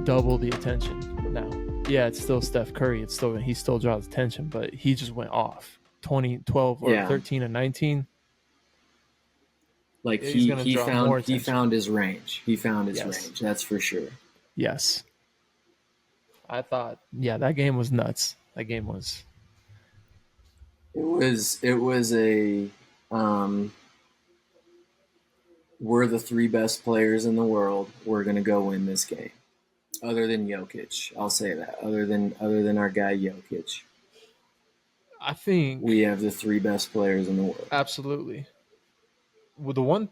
double the attention now. Yeah, it's still Steph Curry. He still draws attention, but he just went off 20, 12, or Yeah, 13 and 19. like He's he gonna he draw found more he attention. found his range. He found his Yes, range. That's for sure. yes. I thought, yeah, that game was nuts. That game was. It was a we're the three best players in the world. We're gonna go win this game. Other than Jokic, I'll say that. Other than our guy Jokic, I we think have the three best players in the world. absolutely. Well, the one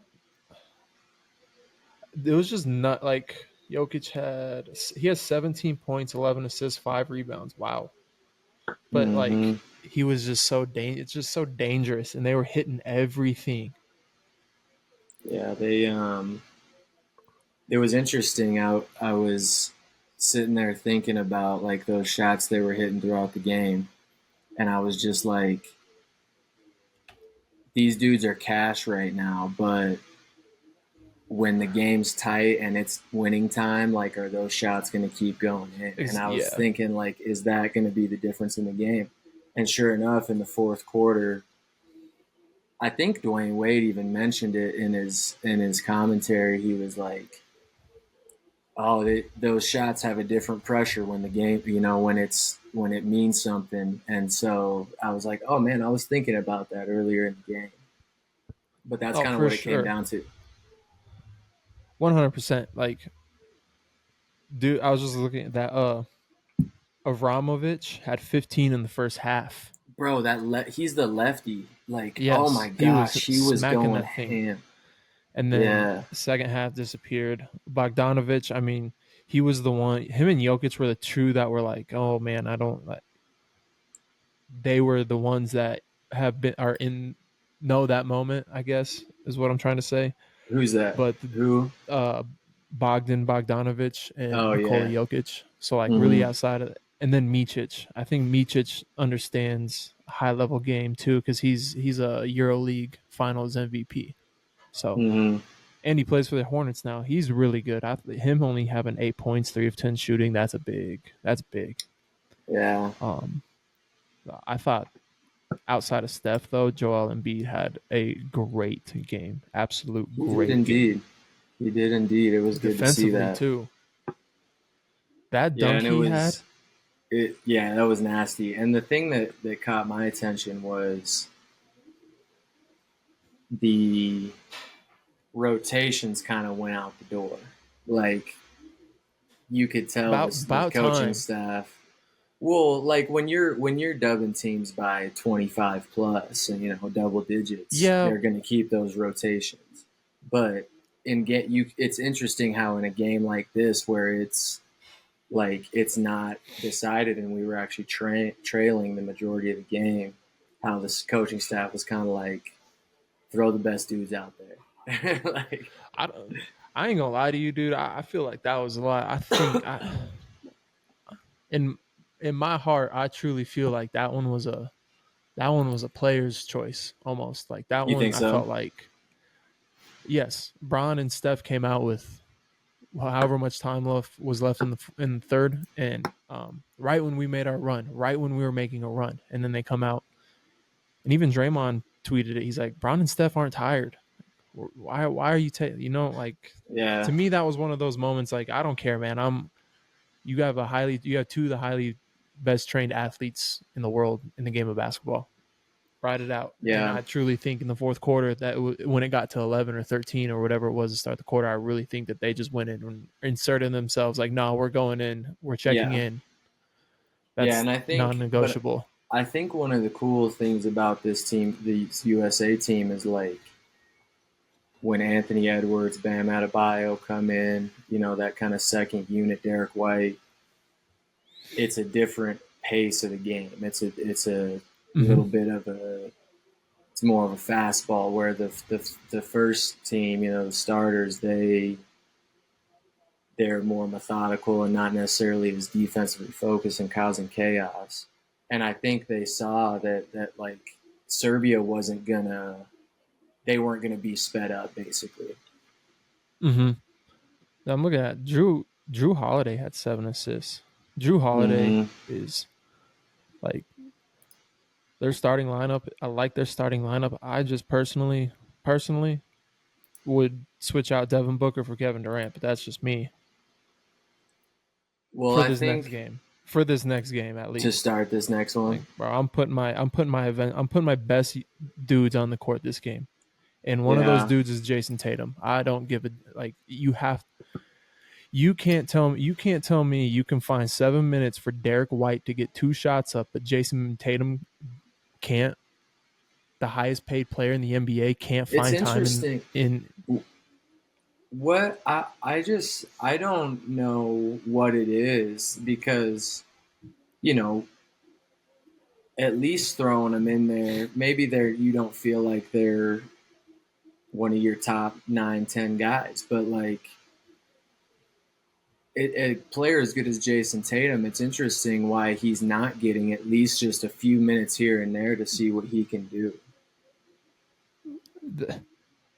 it was just not like Jokic has 17 points, 11 assists, 5 rebounds. Wow. But like Mm-hmm. he was just it's just so dangerous, and they were hitting everything. Yeah, it was interesting. I was sitting there thinking about like those shots they were hitting throughout the game, and I was just like, these dudes are cash right now, but when the game's tight and it's winning time, like, are those shots going to keep going in? And I was Yeah. thinking, like, is that going to be the difference in the game? And sure enough, in the fourth quarter, I think Dwayne Wade even mentioned it in his commentary. He was like, "Oh, those shots have a different pressure when the game, when it means something." And so I was like, "Oh man, I was thinking about that earlier in the game." But that's Oh, kind of for what it came sure. down to. 100%. Like, dude, I was just looking at that. Avramovich had 15 in the first half. Bro, he's the lefty. Like, oh my Yes, he was gosh, he was smacking going that thing. ham. And then Yeah, second half disappeared. Bogdanovich, I mean, he was the one. Him and Jokic were the two that were like, oh man, I don't like. They were the ones that are in know that moment. I guess is what I'm trying to say. who's that? But Who? uh, Bogdanovich and Oh Nikola yeah. Jokic. So like really Mm-hmm. outside of, and then Micic. I think Micic understands high level game too because he's a EuroLeague Finals MVP. So, Mm-hmm. and he plays for the Hornets now. He's really good. Him only having 8 points, 3 of 10 shooting. That's a big. That's big. Yeah, Um, I thought outside of Steph though, Joel Embiid had a great game. Absolute he did great game. indeed. He did indeed. It was good to see Defensively that. too. That Yeah, dunk and it he had. was it. Yeah, that was nasty. And the thing that caught my attention was the rotations kind of went out the door. Like, you could tell the About coaching time. staff. Well, like when you're dubbing teams by 25 plus and double digits, Yeah. they're going to keep those rotations. But it's interesting how in a game like this where it's not decided and we were actually trailing the majority of the game, how this coaching staff was kind of like, throw the best dudes out there. Like, I don't. I ain't gonna lie to you, dude. I feel like that was a lot. I think in in my heart, I truly feel like that one was a player's choice almost. Like that you one, think I so? felt like yes, Bron and Steph came out with however much time left was left in the third, and right when we made our run, right when we were making a run, and then they come out, and even Draymond tweeted it. He's like, Bron and Steph aren't tired. Why are you like to Yeah, me that was one of those moments like I don't care, man. You have two of the highly best trained athletes in the world in the game of basketball. Ride it out. And yeah, I truly think in the fourth quarter that when it got to 11 or 13 or whatever it was to start the quarter, I really think that they just went in and inserted themselves like, no, we're going in, we're checking yeah, in. yeah. That's And non-negotiable. I think one of the cool things about this team, the USA team, is like when Anthony Edwards, Bam Adebayo come in, that kind of second unit, Derek White. It's a different pace of the game. It's a Mm-hmm. little bit of a it's more of a fastball where the first team, the starters, they're more methodical and not necessarily as defensively focused and causing chaos. And I think they saw that like Serbia they weren't gonna be sped up basically. Mm-hmm. I'm looking at Drew. Drew Holiday had 7 assists. Drew Holiday Mm-hmm. is like their starting lineup. I like their starting lineup. I just personally would switch out Devin Booker for Kevin Durant, but that's just me Well, for I this next think game. For this next game, at to least. start this next one, Like, bro, I'm putting my best dudes on the court this game, and one of those yeah, dudes is Jason Tatum. I don't give a like. You can't tell me you can find 7 minutes for Derek White to get 2 shots up, but Jason Tatum can't. The highest paid player in the NBA can't it's find time interesting. in. What I don't know what it is because you know at least throwing them in there. Maybe they're you don't feel like they're one of your top 9, 10 guys, but like a player as good as Jason Tatum, it's interesting why he's not getting at least just a few minutes here and there to see what he can do.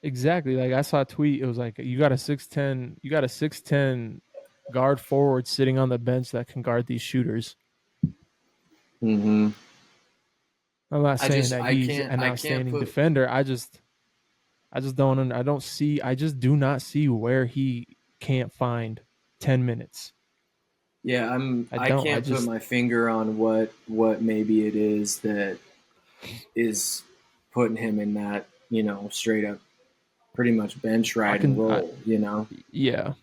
Exactly. Like I saw a tweet. It was like you got a 6'10 guard forward sitting on the bench that can guard these shooters. Mm-hmm. I'm not saying that I he's can't an I can't outstanding put defender. I just don't I don't see I just do not see where he can't find 10 minutes. yeah I I don't. I can't put just my finger on what maybe it is that is putting him in that straight up pretty much bench I riding can I role. yeah.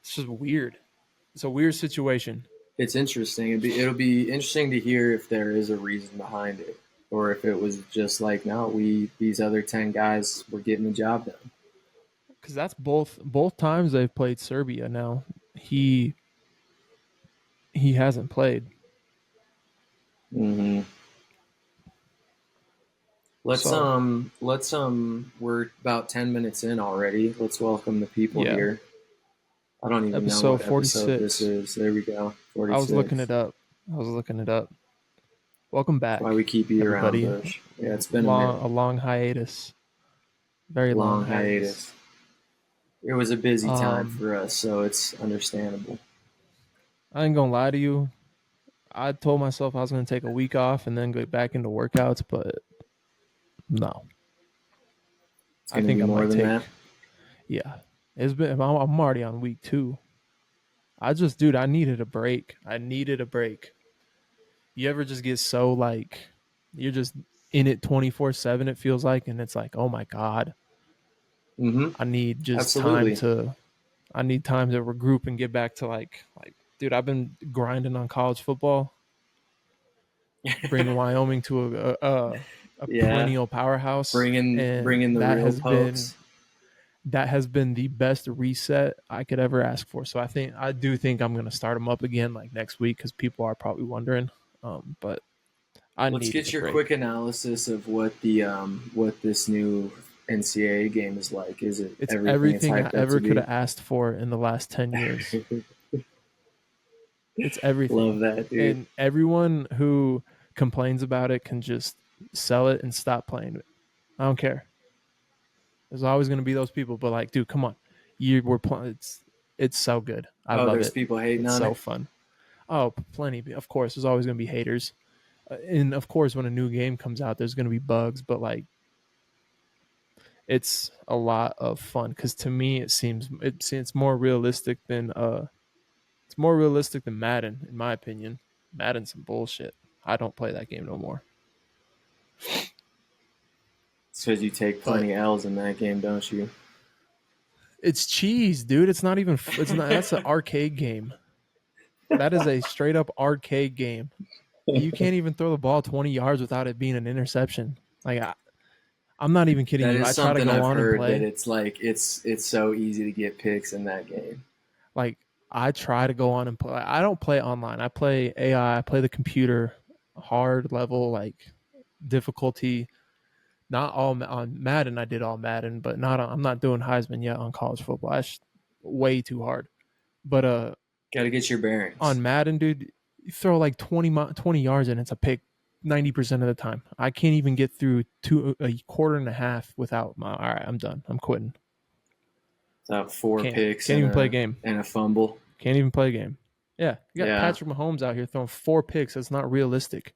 It's just weird. It's a weird situation. It's interesting. It'll be interesting to hear if there is a reason behind it, or if it was just like, no, we these other 10 guys were getting the job done. Cuz that's both times they've played Serbia now. He he hasn't played. Mm-hmm. So, We're about 10 minutes in already. Let's welcome the people yeah. here. I don't even know Episode what episode this 46. is. There we go, I was looking 46. it up. I was looking it up. Welcome That's why back, we keep you around, everybody. Bush. Yeah, it's been a Long minute. a long hiatus. Very long Long hiatus. hiatus. It was a busy time Um, for us, so it's understandable. I ain't gonna lie to you. I told myself I was gonna take a week off and then get back into workouts, but no. It's I going to think be I more might than that. take. Yeah, it's been. I'm already on week 2. Dude, I needed a break. I needed a break. You ever just get so like, you're just in it 24/7. It feels like, and it's like, oh my god, Mm-hmm. I need just time Absolutely. to I need time to regroup and get back to like dude, I've been grinding on college football, bringing Wyoming to a Yeah. perennial powerhouse, Bringing and bringing the real pokes. that has been the best reset I could ever ask for. So I do think I'm gonna start them up again like next week because people are probably wondering. But I Let's needed get a your quick break. analysis of what this new NCAA game is like. Is it It's everything it's everything I hyped up to ever could be? have asked for in the last 10 years. It's everything. Love that, dude. And everyone who complains about it can just sell it and stop playing it. I don't care. There's always going to be those people, but like, dude, come on. You were playing. It's so good. I Oh, love there's it. people hating It's on so it. fun. Oh, plenty. Of course, there's always going to be haters. And of course, when a new game comes out, there's going to be bugs, but like, it's a lot of fun because to me, it's more realistic than Madden, in my opinion. Madden's some bullshit. I don't play that game no more. It's because you take But plenty of L's in that game, don't you? it's cheese, dude. It's not even. It's not. That's an arcade game. That is a straight up arcade game. You can't even throw the ball 20 yards without it being an interception. Like I'm not even kidding That you. is I try to something go I've on and heard that play. it's like it's so easy to get picks in that game. Like I try to go on and play. I don't play online. I play AI. I play the computer, hard level, like difficulty. Not all on Madden. I did all Madden, but not. I'm not doing Heisman yet on college football. That's way too hard. But Got to get your bearings. on Madden, dude, you throw like 20 yards and it's a pick 90% of the time. I can't even get through a quarter and a half without my. All right, I'm done. I'm quitting. Four picks Can't even play a game. and a fumble. Can't even play a game. Yeah, you got Yeah. Patrick Mahomes out here throwing 4 picks. That's not realistic.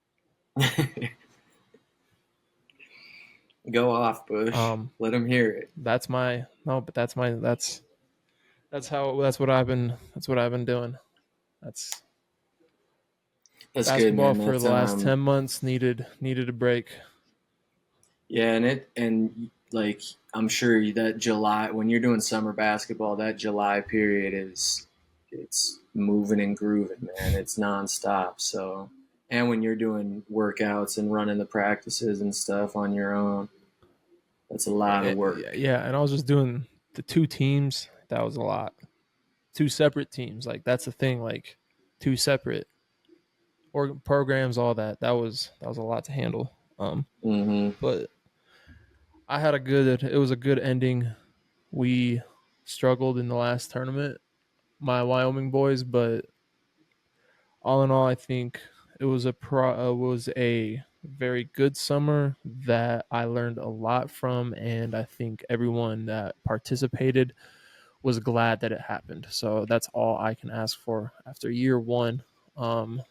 Go off, Bush. Um, Let him hear it. that's my no, but that's what I've been doing. That's That's good, basketball man. for That's the last 10 months needed a break. yeah, and like I'm sure that July when you're doing summer basketball, that July period is it's moving and grooving, man. It's nonstop. So, and when you're doing workouts and running the practices and stuff on your own, that's a lot of work. Yeah, and I was just doing the 2 teams. That was a lot. 2 separate teams. Like that's the thing. Like 2 separate or programs, all that. That was a lot to handle. Mm-hmm. But I had a good. It was a good ending. We struggled in the last tournament, my Wyoming boys, but all in all, I think was a very good summer that I learned a lot from, and I think everyone that participated was glad that it happened. So that's all I can ask for after year one. Um,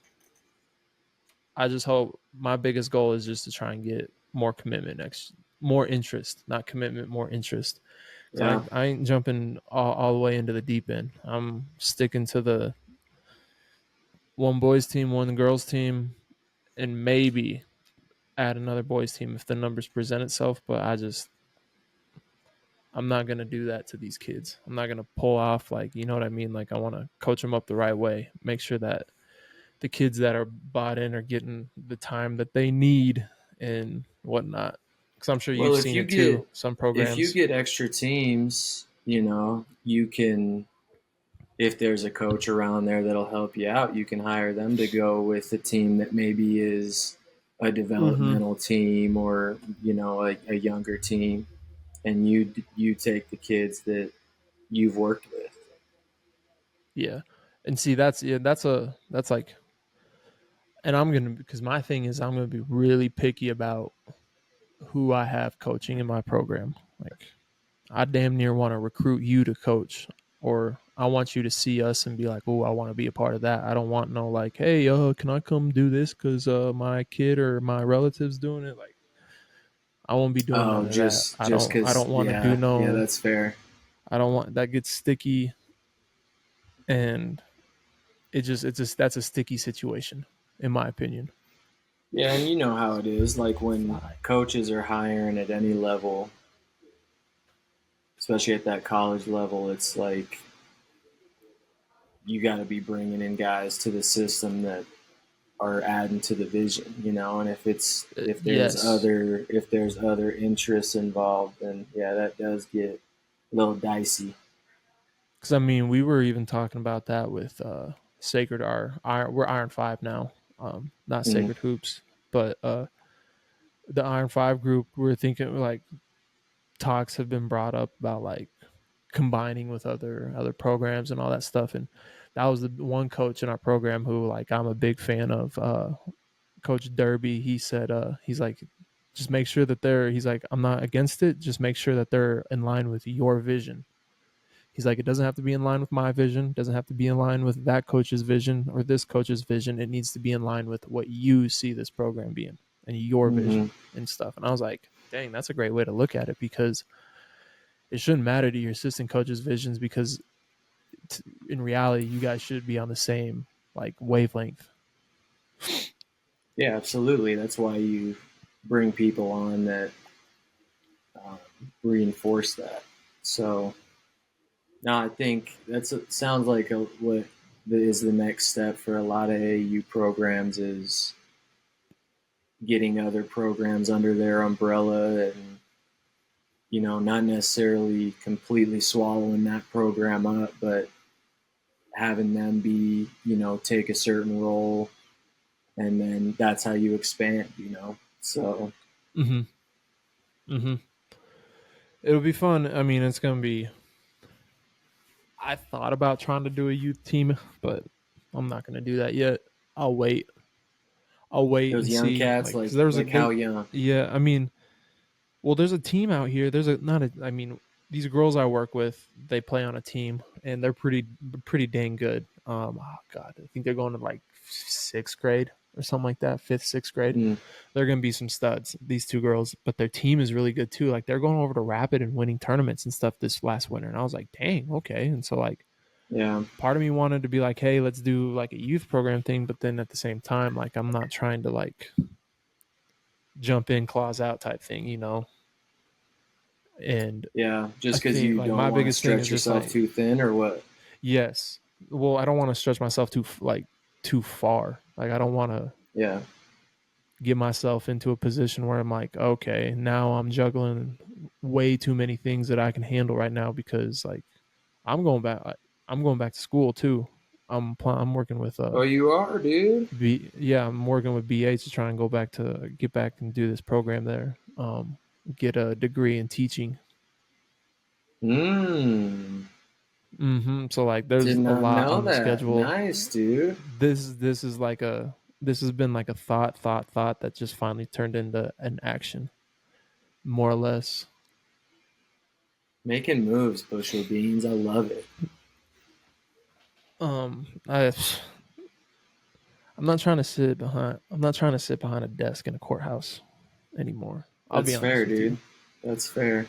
I just hope my biggest goal is just to try and get more commitment more interest, not commitment, more interest. Because Yeah. I ain't jumping all the way into the deep end. I'm sticking to the one boys team, one girls team, and maybe add another boys team if the numbers present itself. But I'm not gonna do that to these kids. I'm not gonna pull off like you know what I mean. Like I want to coach them up the right way, make sure that the kids that are bought in are getting the time that they need and whatnot. Because I'm sure Well, you've seen it too. Some if you programs. get extra teams, you can if there's a coach around there that'll help you out, you can hire them to go with a team that maybe is a Mm-hmm. developmental team or a younger team, and you take the kids that you've worked with. Yeah, and see that's like, and I'm gonna because my thing is I'm gonna be really picky about who I have coaching in my program. Like I damn near want to recruit you to coach, or I want you to see us and be like, oh, I want to be a part of that. I don't want no like, hey, can I come do this because my kid or my relative's doing it? Like, I won't be doing Oh, none of that. just I because, don't want to do yeah, no. that's fair. I don't want that gets sticky, and it's just that's a sticky situation, in my opinion. Yeah, and you know how it is. Like when Fly. coaches are hiring at any level, especially at that college level, it's like you got to be bringing in guys to the system that are adding to the vision, and Yes, if there's other interests involved, then yeah, that does get a little dicey. because I mean, we were even talking about that with Sacred we're Iron Five now, not Mm-hmm. Sacred Hoops, but the Iron Five group. We're thinking like talks have been brought up about like combining with other programs and all that stuff, and that was the one coach in our program who like I'm a big fan of. Coach Derby, he said, he's like, just make sure that he's like, I'm not against it. Just make sure that they're in line with your vision. He's like, it doesn't have to be in line with my vision. It doesn't have to be in line with that coach's vision or this coach's vision. It needs to be in line with what you see this program being and your Mm-hmm. vision and stuff. And I was like, dang, that's a great way to look at it because it shouldn't matter to your assistant coach's visions because in reality, you guys should be on the same like wavelength. Yeah, absolutely. That's why you bring people on that um, reinforce that. So now I think sounds like what is the next step for a lot of AU programs is getting other programs under their umbrella and not necessarily completely swallowing that program up, but having them be take a certain role, and then that's how you expand. So Mm-hmm. Mm-hmm. It'll be fun. I mean, it's gonna be. I thought about trying to do a youth team, but I'm not gonna do that yet. I'll wait. I'll wait those and young see. cats, Like, cause like how young? yeah. I mean, well, there's a team out here. There's a not a. I mean, these girls I work with, they play on a team and they're pretty dang good. Oh God, I think they're going to like sixth grade or something like that, fifth, sixth grade. Mm, They're going to be some studs, these two girls, but their team is really good too. Like they're going over to Rapid and winning tournaments and stuff this last winter. And I was like, dang, okay. And so like yeah, part of me wanted to be like, hey, let's do like a youth program thing. But then at the same time, like I'm not trying to like jump in, claws out type thing, you know? And yeah. I Just because think you like don't my want to biggest thing stretch is just yourself like, too thin, or what? yes, well, I don't want to stretch myself too far. Like I don't want to Yeah, get myself into a position where I'm like, okay, now I'm juggling way too many things that I can handle right now because like I'm going back. I'm going back to school too. I'm working with oh, you are, dude. yeah, I'm working with BA to try and get back and do this program there. Get a degree in teaching. Mm, So like did there's a not lot know on the that. schedule. Nice, dude. This is like a this has been like a thought that just finally turned into an action, more or less. Making moves, bushel beans. I love it. I I'm not trying to sit behind a desk in a courthouse anymore. I'll be That's honest fair, with you. dude. That's fair.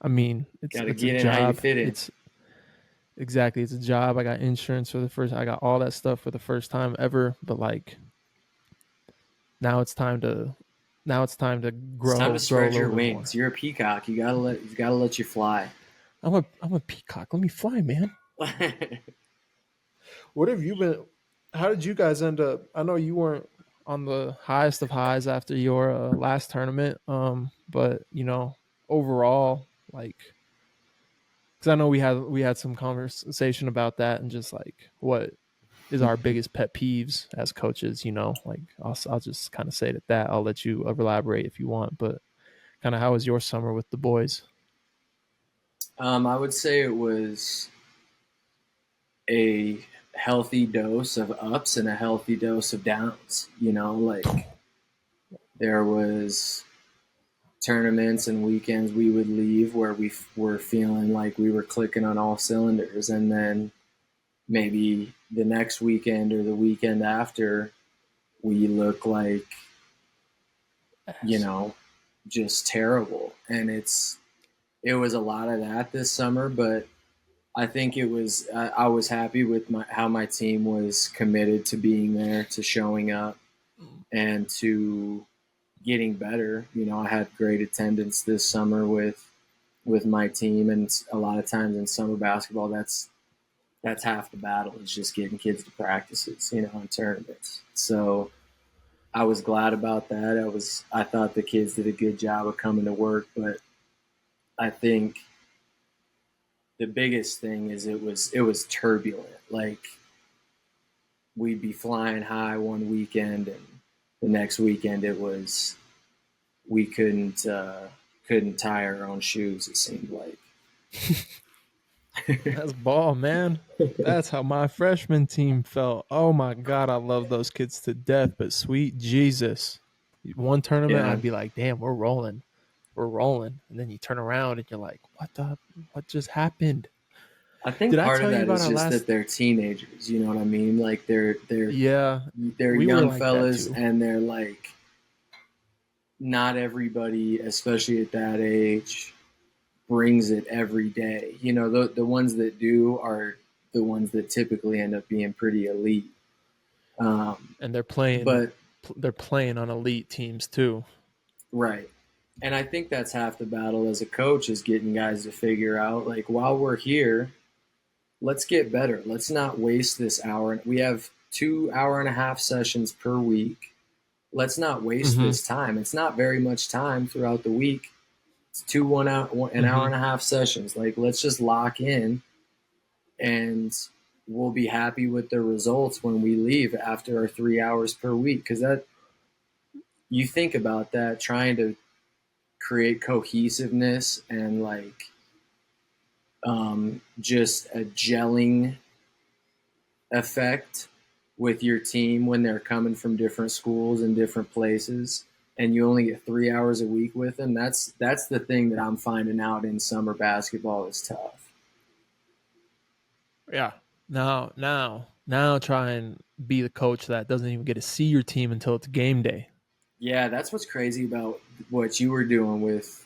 I mean, Got to it's a get in how you job. fit in. It's exactly it's a job. I got insurance for the first. I got all that stuff for the first time ever. But like now it's time to It's time to grow a spread little your bit more. wings. You're a peacock. You gotta let you fly. I'm a peacock. Let me fly, man. What have you been? How did you guys end up? I know you weren't on the highest of highs after your last tournament, but you know, overall, like, because I know we had some conversation about that and just like what is our biggest pet peeves as coaches. You know, like I'll just kind of say it at that. I'll let you elaborate if you want, but kind of how was your summer with the boys? I would say it was a healthy dose of ups and a healthy dose of downs. Like there was tournaments and weekends we would leave where we were feeling like we were clicking on all cylinders, and then maybe the next weekend or the weekend after we look like you Yes. know just terrible. And it was a lot of that this summer, but I think I was happy with how my team was committed to being there, to showing up, and to getting better. I had great attendance this summer with my team, and a lot of times in summer basketball, that's half the battle, is just getting kids to practices, and tournaments. So I was glad about that. I thought the kids did a good job of coming to work, but I think the biggest thing is it was turbulent. Like we'd be flying high one weekend, and the next weekend it was we couldn't tie our own shoes. It seemed like. That's ball, man. That's how my freshman team felt. Oh my god, I love those kids to death, but sweet Jesus. One tournament Yeah, I'd be like, "Damn, we're rolling. We're rolling." And then you turn around and you're like, what just happened?" I think Did I part of tell you that about is our just that last they're teenagers. You know what I mean? Like Yeah, they're we were young like that fellas, too. and they're like not everybody, especially at that age, brings it every day. The ones that do are the ones that typically end up being pretty elite. And But they're playing on elite teams too. right. And I think that's half the battle as a coach, is getting guys to figure out, like, while we're here, let's get better. Let's not waste this hour. We have 2 hour and a half sessions per week. Let's not waste Mhm. this time. It's not very much time throughout the week. It's an hour Mhm. and a half sessions. Like, let's just lock in, and we'll be happy with the results when we leave after our 3 hours per week. Because that, you think about that, trying to create cohesiveness and like just a gelling effect with your team when they're coming from different schools and different places, and you only get 3 hours a week with them. That's the thing that I'm finding out in summer basketball is tough. Yeah. Now try and be the coach that doesn't even get to see your team until it's game day. Yeah, that's what's crazy about what you were doing with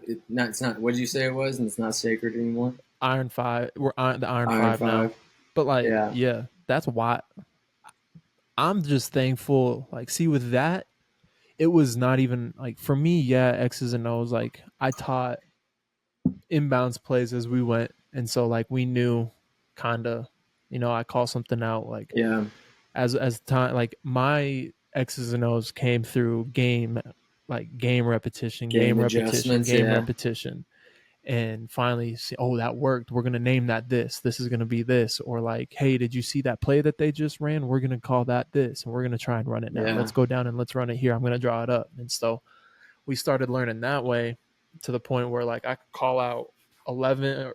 it, not it's not what did you say it was, and it's not sacred anymore. Iron Five, we're the Iron Iron Five now. Five. But like, Yeah. yeah, that's why I'm just thankful. Like, see, with that, it was not even like for me. Yeah, X's and O's. Like, I taught inbounds plays as we went, and so like we knew, kind of, I call something out like Yeah. as time like my X's and O's came through game repetition, Game game repetition, adjustments. game Yeah. repetition, and finally see, oh, that worked. We're gonna name that this is gonna be this, or like, hey, did you see that play that they just ran? We're gonna call that this, and we're gonna try and run it now. Yeah. Let's go down and let's run it here. I'm gonna draw it up, and so we started learning that way to the point where like I could call out 11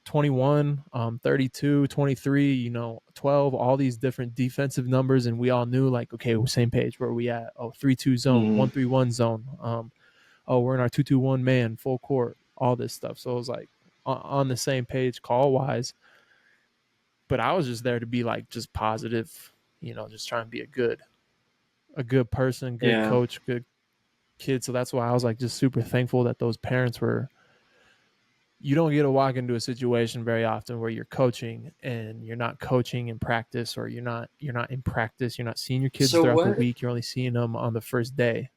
21 32 23 12, all these different defensive numbers, and we all knew like, okay, we're same page. Where we at? Oh, 3-2 zone, Mm-hmm. 1-3-1 zone, oh, we're in our 2-2-1 man, full court, all this stuff. So it was like on the same page call wise, but I was just there to be like just positive, just trying to be a good person, good Yeah. coach, good kid. So that's why I was like just super thankful that those parents were. You don't get to walk into a situation very often where you're coaching and you're not coaching in practice, or you're not in practice. You're not seeing your kids So throughout the what week. You're only seeing them on the first day.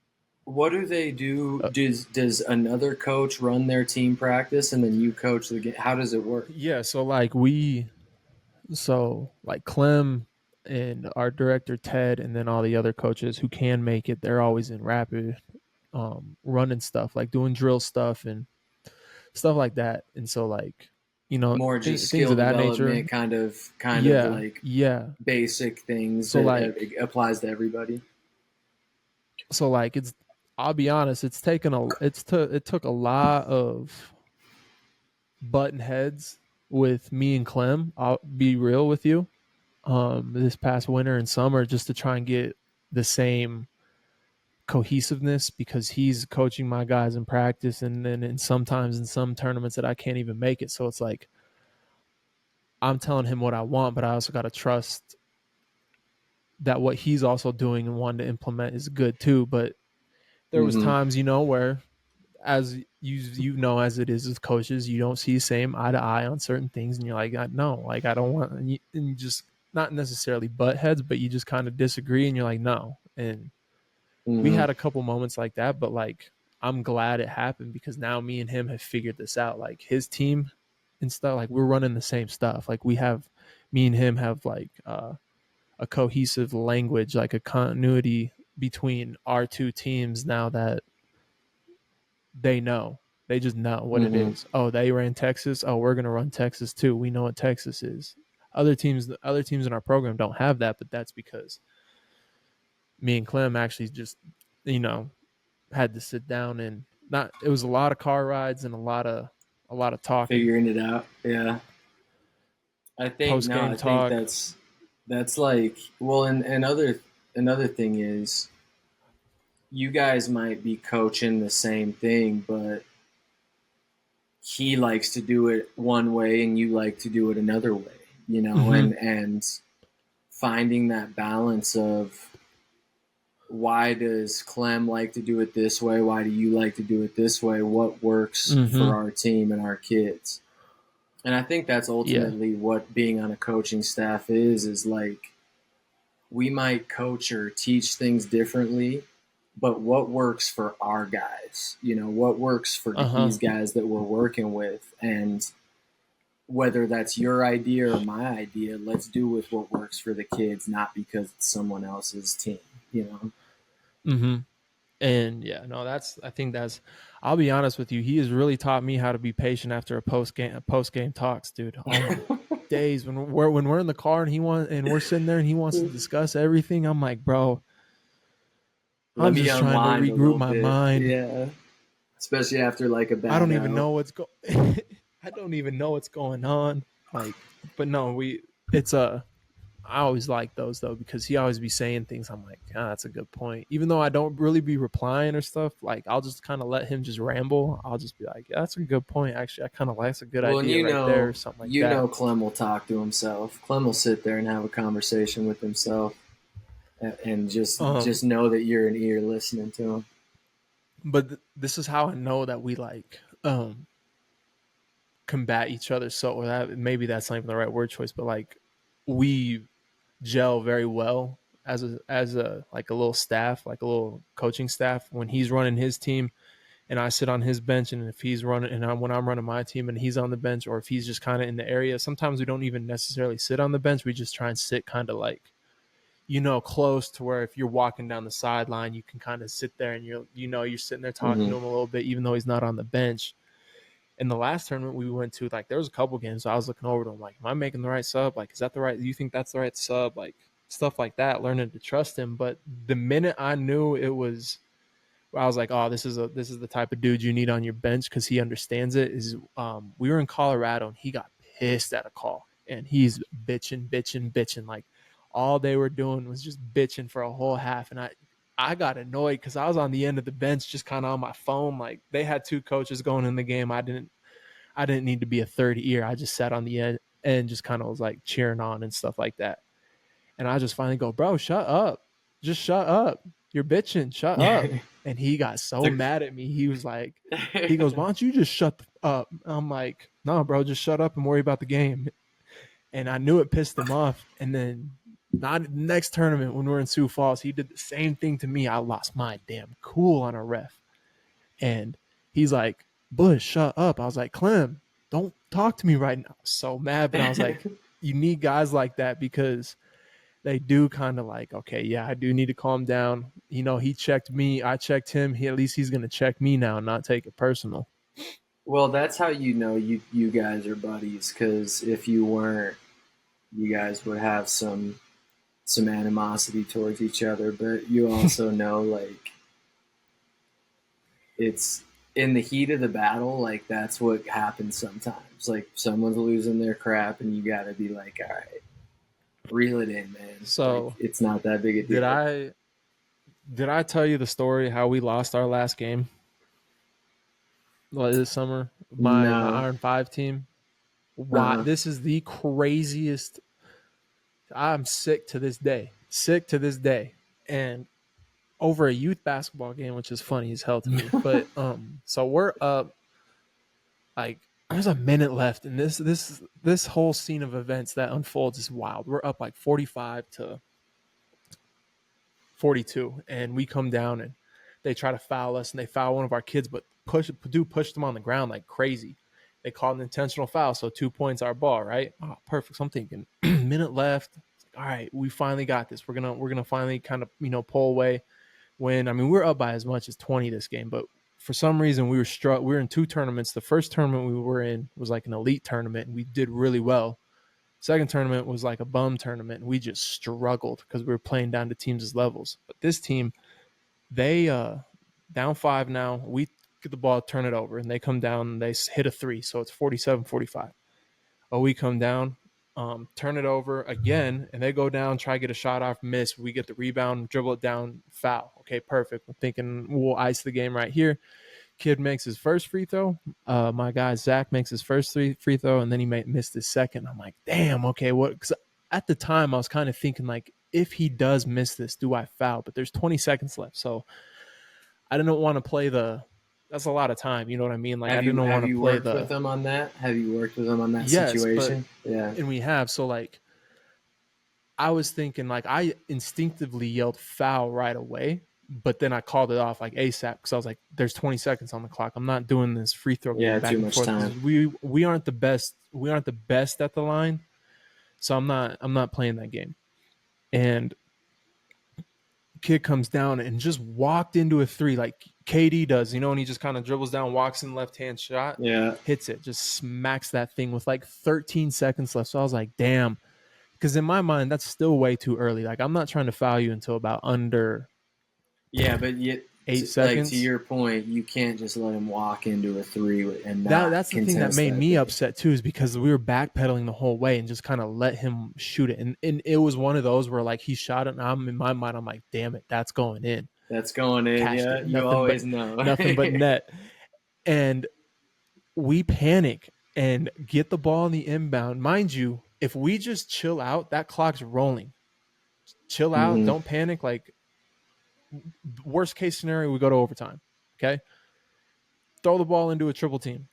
what do they do? Uh, Does another coach run their team practice and then you coach the game? How does it work? yeah. So like Clem and our director Ted, and then all the other coaches who can make it, they're always in rapid, running stuff, like doing drill stuff and stuff like that. And so like, More just things skill of that nature. development, kind of Yeah, like yeah. basic things So that like, it applies to everybody. it's. I'll be honest. It took a lot of button heads with me and Clem. I'll be real with you. This past winter and summer, just to try and get the same cohesiveness, because he's coaching my guys in practice, and then sometimes in some tournaments that I can't even make it. So it's like I'm telling him what I want, but I also got to trust that what he's also doing and wanting to implement is good too. But there was Mm-hmm. times, where, as as it is with coaches, you don't see the same eye to eye on certain things, and you're like, no, like I don't want, and you just not necessarily butt heads, but you just kind of disagree, and you're like, no. And we Mm-hmm. had a couple moments like that, but like I'm glad it happened, because now me and him have figured this out. Like his team and stuff, like we're running the same stuff. Like me and him have like a cohesive language, like a continuity between our two teams now, that they know. They just know what it Mm-hmm. is. Oh, they ran Texas. Oh, we're gonna run Texas too. We know what Texas is. Other teams in our program don't have that, but that's because me and Clem actually just, you know, had to sit down and not. It was a lot of car rides and a lot of talking, Figuring it out. Yeah. I think post no, game I think talk. that's like well, and another thing is you guys might be coaching the same thing, but he likes to do it one way and you like to do it another way, Mm-hmm. and finding that balance of why does Clem like to do it this way? Why do you like to do it this way? What works Mm-hmm. for our team and our kids? And I think that's Yeah. ultimately what being on a coaching staff is like we might coach or teach things differently, but what works for our guys? What works for Uh huh. these guys that we're working with? And whether that's your idea or my idea, let's do with what works for the kids, not because it's someone else's team, you know? Mm-hmm. And yeah, no, I think that's. I'll be honest with you. He has really taught me how to be patient after a post game talks, dude. Oh my days, when we're in the car and we're sitting there and he wants to discuss everything. I'm like, bro, Let I'm me just trying to unwind a regroup little my bit. mind. Yeah. Especially after like a I bad don't even out. know what's go. I don't even know what's going on. Like, but no, it's I always like those though because he always be saying things. I'm like, that's a good point. Even though I don't really be replying or stuff, like I'll just kind of let him just ramble. I'll just be like, yeah, that's a good point. Actually, I kind of like that's a good Well, and idea right there, or something like that. Clem will talk to himself. Clem will sit there and have a conversation with himself, and just Um, know that you're an ear listening to him. but this is how I know that we like combat each other. So, or that maybe that's not even the right word choice, but like we gel very well as a like a little staff, like a little coaching staff. When he's running his team, and I sit on his bench, and if he's running, when I'm running my team, and he's on the bench, or if he's just kind of in the area, sometimes we don't even necessarily sit on the bench. We just try and sit kind of like close to where if you're walking down the sideline, you can kind of sit there and you're sitting there talking Mm-hmm. to him a little bit, even though he's not on the bench. In the last tournament we went to, like there was a couple games so I was looking over to him like, am I making the right sub? Like, is that the right? Do you think that's the right sub? Like stuff like that, learning to trust him. But the minute I knew it was, I was like, oh, this is the type of dude you need on your bench because he understands it. Is we were in Colorado and he got pissed at a call and he's bitching like all they were doing was just bitching for a whole half, and I got annoyed because I was on the end of the bench just kind of on my phone. Like they had two coaches going in the game. I didn't need to be a third ear. I just sat on the end and just kind of was like cheering on and stuff like that. And I just finally go, bro, shut up. Just shut up. You're bitching. Shut up. And he got so mad at me. He was like, he goes, why don't you just shut up? I'm like, no, bro, just shut up and worry about the game. And I knew it pissed him off. And then not next tournament when we're in Sioux Falls, he did the same thing to me. I lost my damn cool on a ref. And he's like, Bush, shut up. I was like, Clem, don't talk to me right now. I was so mad, but I was like, you need guys like that because they do kind of like, okay, yeah, I do need to calm down. He checked me. I checked him. At least he's going to check me now and not take it personal. Well, that's how you know you guys are buddies. Because if you weren't, you guys would have some animosity towards each other. But you also know, like, it's in the heat of the battle. Like that's what happens sometimes. Like someone's losing their crap, and you got to be like, all right, reel it in, man. Like So it's not that big a did deal. I tell you the story how we lost our last game this summer? My No. Iron 5 team. Why Uh-uh. this is the craziest. I'm sick to this day. Sick to this day. And over a youth basketball game, which is funny as hell to me. But so we're up like there's a minute left, and this whole scene of events that unfolds is wild. We're up like 45-42, and we come down and they try to foul us, and they foul one of our kids, but pushed them on the ground like crazy. They called an intentional foul, so 2 points our ball, right? Oh, perfect. So I'm thinking, minute left. All right, we finally got this. We're gonna finally kind of pull away. When I mean we're up by as much as 20 this game, but for some reason we were in two tournaments. The first tournament we were in was like an elite tournament, and we did really well. Second tournament was like a bum tournament, and we just struggled because we were playing down to teams' levels. But this team, they down 5 now. We get the ball, turn it over, and they come down and they hit a three, so it's 47-45. Oh, we come down, turn it over again, and they go down, try to get a shot off, miss. We get the rebound, dribble it down, foul. Okay, perfect. I'm thinking we'll ice the game right here. Kid makes his first free throw. My guy Zach makes his first free throw, and then he missed his second. I'm like, damn. Okay, what? Because at the time I was kind of thinking like, if he does miss this, do I foul? But there's 20 seconds left, so I didn't want to play the. That's a lot of time. You know what I mean? Like I didn't Have want to you play worked with the them on that? Have you worked with them on that yes, but situation? Yeah. and we have. So like I was thinking like I instinctively yelled foul right away, but then I called it off like ASAP because I was like, "There's 20 seconds on the clock. I'm not doing this free throw game Yeah, back too and much forth time. because we aren't the best. We aren't the best at the line, so I'm not playing that game." And kid comes down and just walked into a three like KD does, and he just kind of dribbles down, walks in left hand shot, Yeah. hits it, just smacks that thing with like 13 seconds left. So I was like, damn. Because in my mind, that's still way too early. Like I'm not trying to foul you until about under Yeah, but 8 Like to seconds. your point, you can't just let him walk into a three and That not that's the thing that contest made that me big. upset too, is because we were backpedaling the whole way and just kind of let him shoot it, and it was one of those where like he shot it, and I'm in my mind, I'm like, damn it, that's going in. That's going in. Cashed Yeah, it, you always know. nothing but net, and we panic and get the ball in the inbound. Mind you, if we just chill out, that clock's rolling. Chill out, Hmm. don't panic. Like worst case scenario, we go to overtime. Okay, throw the ball into a triple team.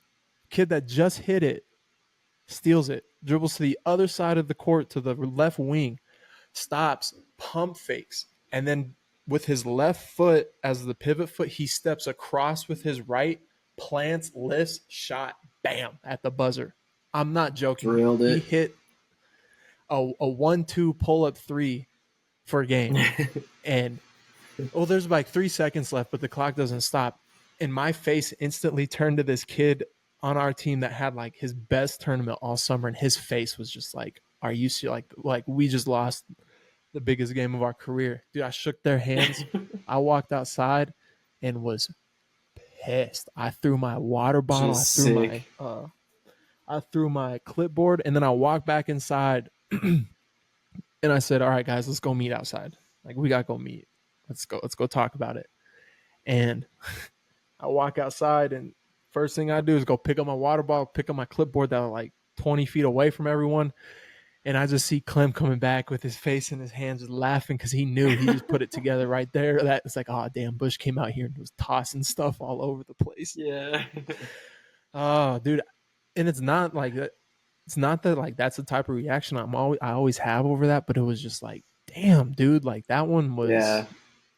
Kid that just hit it steals it, dribbles to the other side of the court to the left wing, stops, pump fakes, and then with his left foot as the pivot foot, he steps across with his right, plants, lifts, shot, bam, at the buzzer. I'm not joking. Drilled He it. hit a 1-2 pull up three for a game. And there's like 3 seconds left, but the clock doesn't stop. And my face instantly turned to this kid on our team that had like his best tournament all summer, and his face was just like, "Are you like we just lost the biggest game of our career, dude?" I shook their hands. I walked outside and was pissed. I threw my water bottle. Just sick. I threw my clipboard, and then I walked back inside and I said, "All right, guys, let's go meet outside. Like we gotta go meet. Let's go talk about it." And I walk outside, and first thing I do is go pick up my water bottle, pick up my clipboard that was like 20 feet away from everyone. And I just see Clem coming back with his face in his hands, just laughing because he knew he just put it together right there. That it's like, oh damn, Bush came out here and was tossing stuff all over the place. Yeah. Oh, dude, and it's not like that. It's not that like that's the type of reaction I always have over that, but it was just like, damn, dude, like that one Yeah. was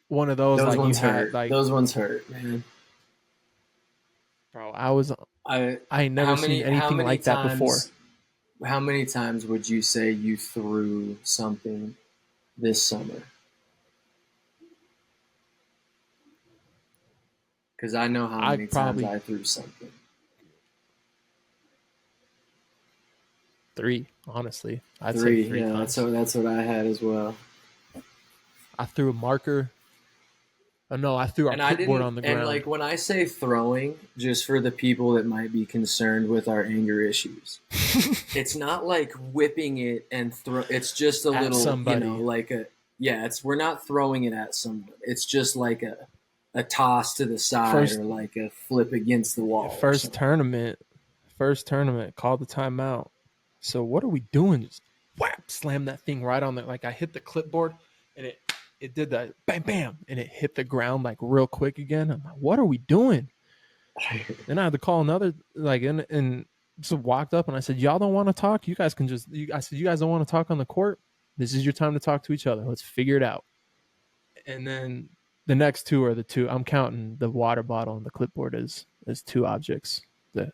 one of those Those like you ones had hurt. like, Those ones hurt, man. bro, I I ain't how never seen many how anything many like that before. times how many times would you say you threw something this summer? Because I know how I many times probably I threw something. 3, honestly. I'd say Three, 3 yeah, times. that's what I had as well. I threw a marker. Oh no, I threw our And I clipboard didn't, on the and ground. like when I say throwing, just for the people that might be concerned with our anger issues, it's not like whipping it and throw. It's just a At little, somebody. like a, yeah. It's we're not throwing it at someone. It's just like a toss to the side First or like a flip against the wall or first something. tournament, first tournament, called the timeout. So what are we doing? Just whap, slam that thing right on there. Like I hit the clipboard and it did that bam bam and it hit the ground like real quick again. I'm like, what are we doing? Then I had to call another like and just walked up and I said, y'all don't want to talk? You guys can just I said, you guys don't want to talk on the court? This is your time to talk to each other. Let's figure it out. And then the next two are the two. I'm counting the water bottle and the clipboard as two objects. That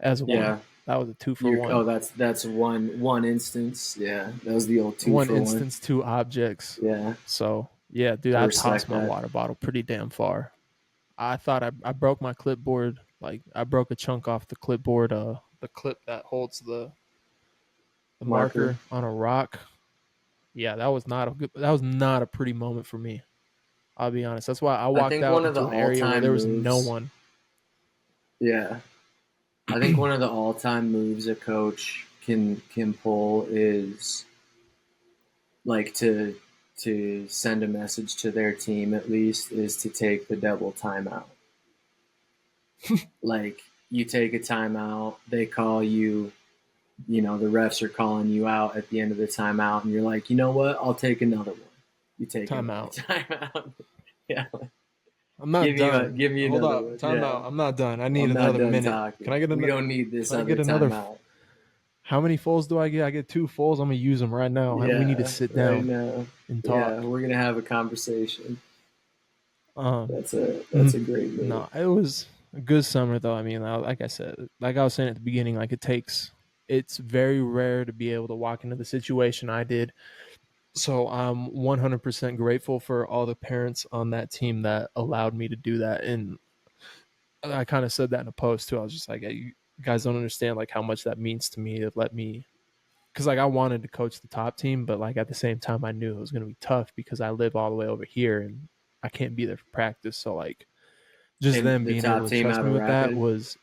as one. Yeah, That was a two for you're. one. Oh, that's one instance. Yeah, that was the old two One for one. instance, two objects. Yeah, So yeah, dude, I I tossed respect my that. water bottle pretty damn far. I thought I broke my clipboard. Like I broke a chunk off the clipboard. The clip that holds the Marker. marker on a rock. Yeah, that was not a pretty moment for me. I'll be honest. That's why I I walked think out one of the into an area where all-time there was no moves. one. Yeah, I think one of the all-time moves a coach can pull is like to send a message to their team at least is to take the double timeout. Like you take a timeout, they call you, the refs are calling you out at the end of the timeout, and you're like, you know what? I'll take another one. You take another Timeout. timeout. Yeah, I'm not done. give me Hold another up. one. Time Yeah, out. I'm not done. I need I'm not another done minute. talking. Can I get We another? don't need Can this I other get another? timeout. How many fulls do I get? I get 2 fulls. I'm gonna use them right now. We need to Yeah, sit right down now. and Yeah, talk. we're gonna have a conversation. Um, That's a great move. no, it was a good summer though. I mean, like I said, like I was saying at the beginning, like it's very rare to be able to walk into the situation I did. So I'm 100% grateful for all the parents on that team that allowed me to do that. And I kind of said that in a post too. I was just like, hey, you guys don't understand like how much that means to me to let me, because like I wanted to coach the top team, but like at the same time I knew it was going to be tough because I live all the way over here, and I can't be there for practice. So like just And them the being top able to team trust out me of with that Rapid. was,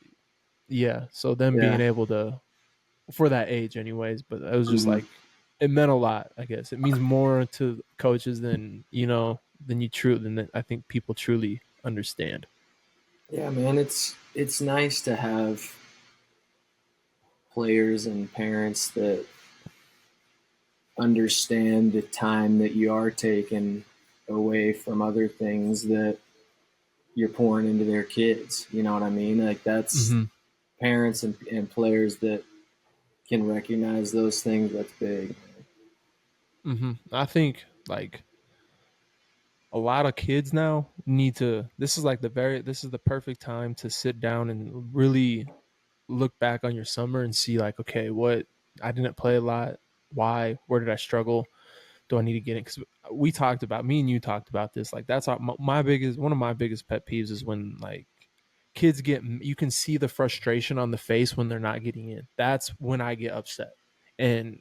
yeah. So them being Yeah. able to, for that age anyways, but it was just Hmm. like, it meant a lot, I guess. It means more to coaches than, than than I think people truly understand. Yeah, man, it's nice to have players and parents that understand the time that you are taking away from other things that you're pouring into their kids. You know what I mean? Like that's Mm-hmm. parents and players that can recognize those things. That's big. Mm-hmm. I think like a lot of kids now need to, this is the perfect time to sit down and really look back on your summer and see like, okay, what, I didn't play a lot, why, where did I struggle, do I need to get it? Because we talked about, me and you talked about this, like that's my biggest, one of my biggest pet peeves is when like kids get, you can see the frustration on the face when they're not getting in. That's when I get upset. And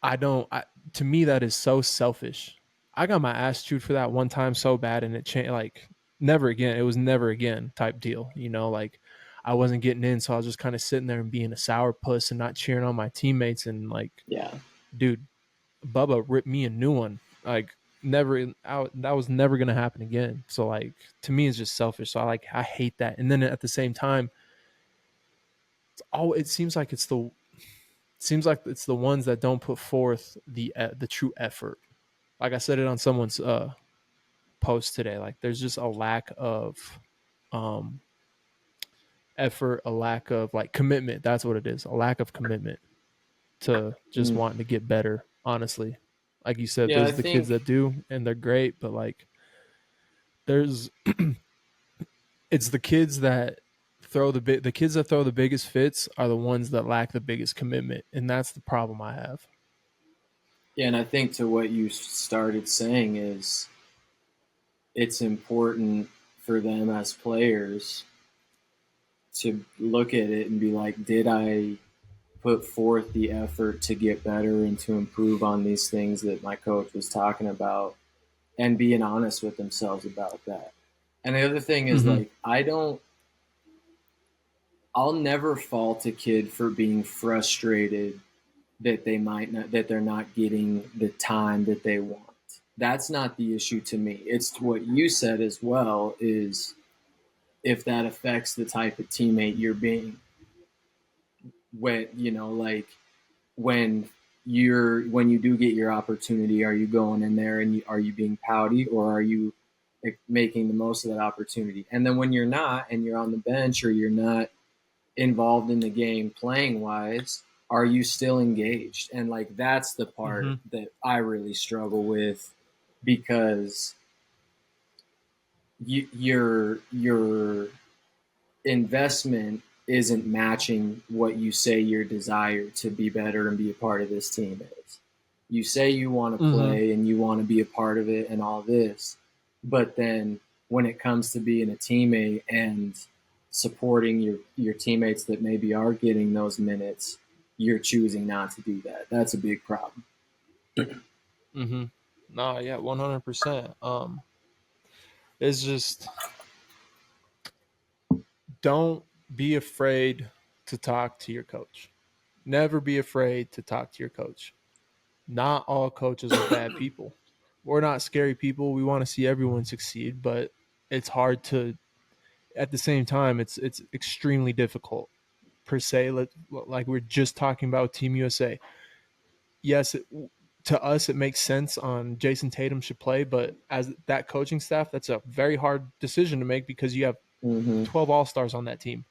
I don't. To me, that is so selfish. I got my ass chewed for that one time so bad, and it changed. Like never again. It was never again type deal. Like I wasn't getting in, so I was just kind of sitting there and being a sour puss and not cheering on my teammates. And like, Yeah, dude, Bubba ripped me a new one. Like never. That was never gonna happen again. So like to me, it's just selfish. So I hate that. And then at the same time, it seems like it's the ones that don't put forth the true effort. Like I said it on someone's post today. Like there's just a lack of um, effort, a lack of like commitment. That's what it is. A lack of commitment to just mm. wanting to get better. Honestly, like you said, Yeah. I there's the kids think that do and they're great, but like there's it's the kids that the kids that throw the biggest fits are the ones that lack the biggest commitment, and that's the problem I have. yeah, and I think to what you started saying is it's important for them as players to look at it and be like, did I put forth the effort to get better and to improve on these things that my coach was talking about, and being honest with themselves about that. And the other thing is Mm-hmm. like, I'll never fault a kid for being frustrated that they're not getting the time that they want. That's not the issue to me. It's what you said as well, is if that affects the type of teammate you're being. When like when when you do get your opportunity, are you going in there and are you being pouty, or are you like making the most of that opportunity? And then when you're not, and you're on the bench, or you're not involved in the game playing wise, are you still engaged? And like that's the Mm-hmm. part that I really struggle with, because your investment isn't matching what you say your desire to be better and be a part of this team is. You say you want to Mm-hmm. play and you want to be a part of it and all this, but then when it comes to being a teammate and supporting your teammates that maybe are getting those minutes, you're choosing not to do that. That's a big problem. Mm-hmm. No, yeah, 100%. It's just don't be afraid to talk to your coach. Never be afraid to talk to your coach. Not all coaches are bad people. We're not scary people. We want to see everyone succeed, but it's hard to. At the same time, it's extremely difficult. Per se, like we're just talking about Team USA. Yes, to us it makes sense on Jason Tatum should play, but as that coaching staff, that's a very hard decision to make because you have Mm-hmm. 12 All Stars on that team.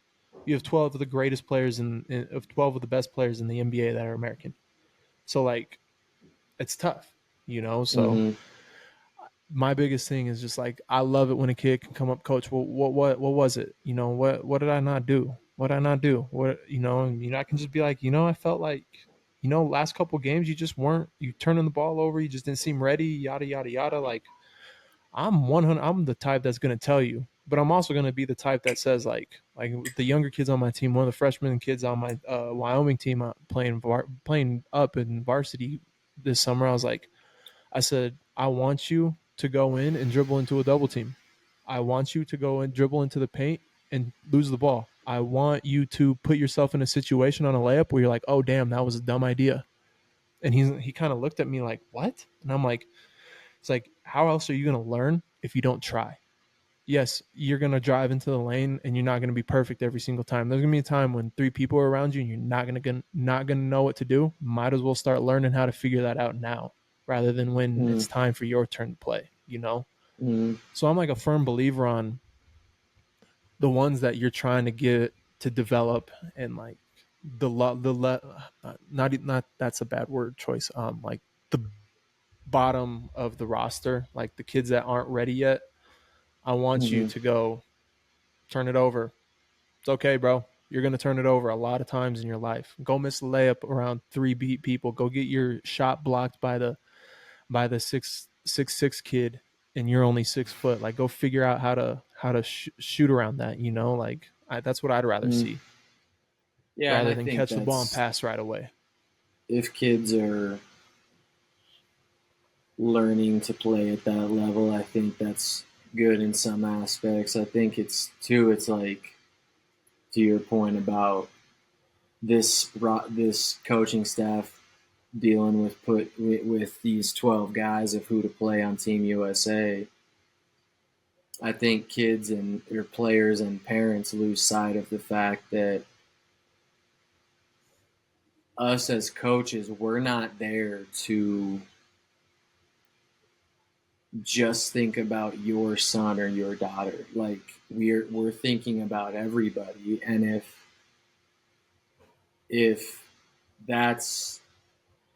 You have 12 of the greatest players of 12 of the best players in the NBA that are American. So like it's tough, So Mm-hmm. my biggest thing is just like I love it when a kid can come up, coach. Well, what was it? What did I not do? What did I not do? And I can just be like, I felt like, last couple games you just weren't, you turning the ball over, you just didn't seem ready, yada yada yada. Like I'm 100. I'm the type that's gonna tell you, but I'm also gonna be the type that says like the younger kids on my team, one of the freshman kids on my Wyoming team playing up in varsity this summer. I said, I want you to go in and dribble into a double team. I want you to go and dribble into the paint and lose the ball. I want you to put yourself in a situation on a layup where you're like, oh, damn, that was a dumb idea. And he kind of looked at me like, what? And I'm like, it's like, how else are you going to learn if you don't try? Yes, you're going to drive into the lane and you're not going to be perfect every single time. There's going to be a time when 3 people are around you and you're not going to know what to do. Might as well start learning how to figure that out now rather than when Mm, it's time for your turn to play, you know? mm, So I'm like a firm believer on the ones that you're trying to get to develop and like not that's a bad word choice. Like the bottom of the roster, like the kids that aren't ready yet. I want you mm, to go turn it over. It's okay, bro. You're going to turn it over a lot of times in your life. Go miss a layup around 3 beat people. Go get your shot blocked by the 6'6" kid and you're only 6 foot. Like go figure out how to shoot around that, you know? Like that's what I'd rather mm. see Yeah, and rather I than think catch the ball and that's pass right away. if kids are learning to play at that level, I think that's good in some aspects. I think it's too. It's like to your point about this coaching staff dealing with these 12 guys of who to play on Team USA. I think kids and or players and parents lose sight of the fact that us as coaches, we're not there to just think about your son or your daughter. Like we're thinking about everybody, and if that's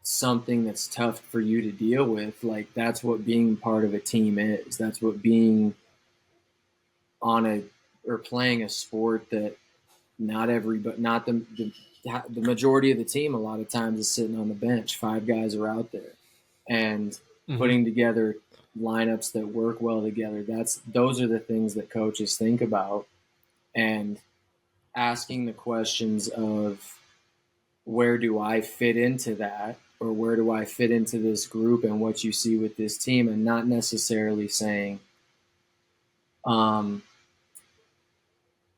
something that's tough for you to deal with, like that's what being part of a team is. That's what being on a or playing a sport that not everybody, not the majority of the team. A lot of times is sitting on the bench. 5 guys are out there, and Mm-hmm. putting together lineups that work well together. Those are the things that coaches think about, and asking the questions of where do I fit into that, or where do I fit into this group, and what you see with this team, and not necessarily saying, um,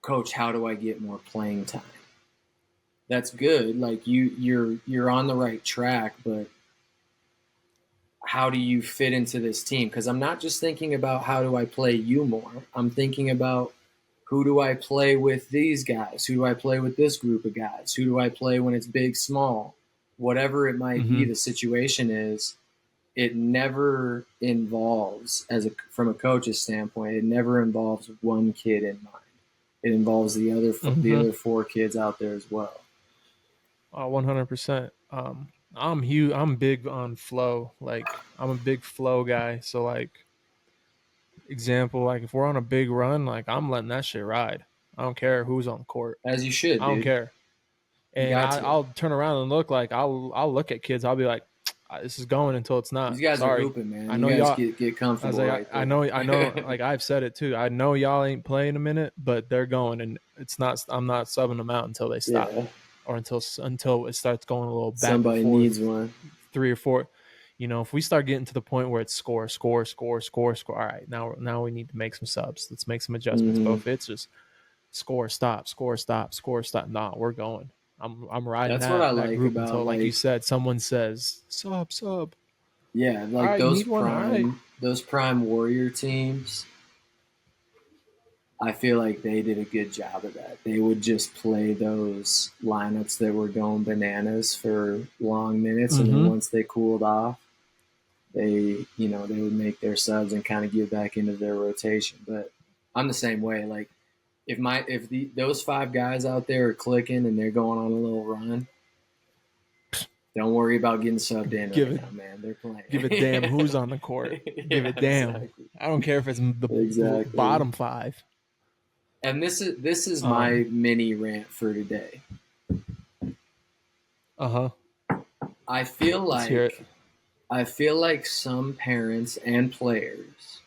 "Coach, how do I get more playing time?" That's good. Like you're on the right track, but how do you fit into this team? Because I'm not just thinking about how do I play you more. I'm thinking about who do I play with these guys? Who do I play with this group of guys? Who do I play when it's big, small? Whatever it might be, Mm-hmm. the situation is, it never involves, from a coach's standpoint, it never involves one kid in mind. It involves the Mm-hmm. other 4 kids out there as well. 100%. I'm huge. I'm big on flow. Like I'm a big flow guy. So like example, like if we're on a big run, like I'm letting that shit ride. I don't care who's on the court. As you should, I don't dude. care. You And got I, to. I'll turn around and look like I'll look at kids. I'll be like, this is going until it's These not. guys are Sorry. hooping, man. I You know guys y'all. get I was comfortable like, right I know. there. Like I've said it too. I know y'all ain't playing a minute, but they're going, and it's not. I'm not subbing them out until they stop, Yeah. or until it starts going a little back and Somebody needs forth, one. 3 or 4. You know, if we start getting to the point where it's score, score, score, score, score. All right, now we need to make some subs. Let's make some adjustments. But Mm-hmm. if it's just score, stop, score, stop, score, stop, nah, we're going. I'm riding That's what I that like group about, until, like you like, said, someone says sub sub. yeah, All like right, you need one. All right. those prime warrior teams. I feel like they did a good job of that. They would just play those lineups that were going bananas for long minutes, and then Mm-hmm. once they cooled off, they would make their subs and kind of get back into their rotation. But I'm the same way. Like if those 5 guys out there are clicking and they're going on a little run, don't worry about getting subbed in Give right it now, man. They're give a playing. damn who's on the court. Give Yeah, a damn. exactly. I don't care if it's the Exactly. bottom 5. And this is Um. my mini rant for today. Uh huh. I feel Let's hear like it. I feel like some parents and players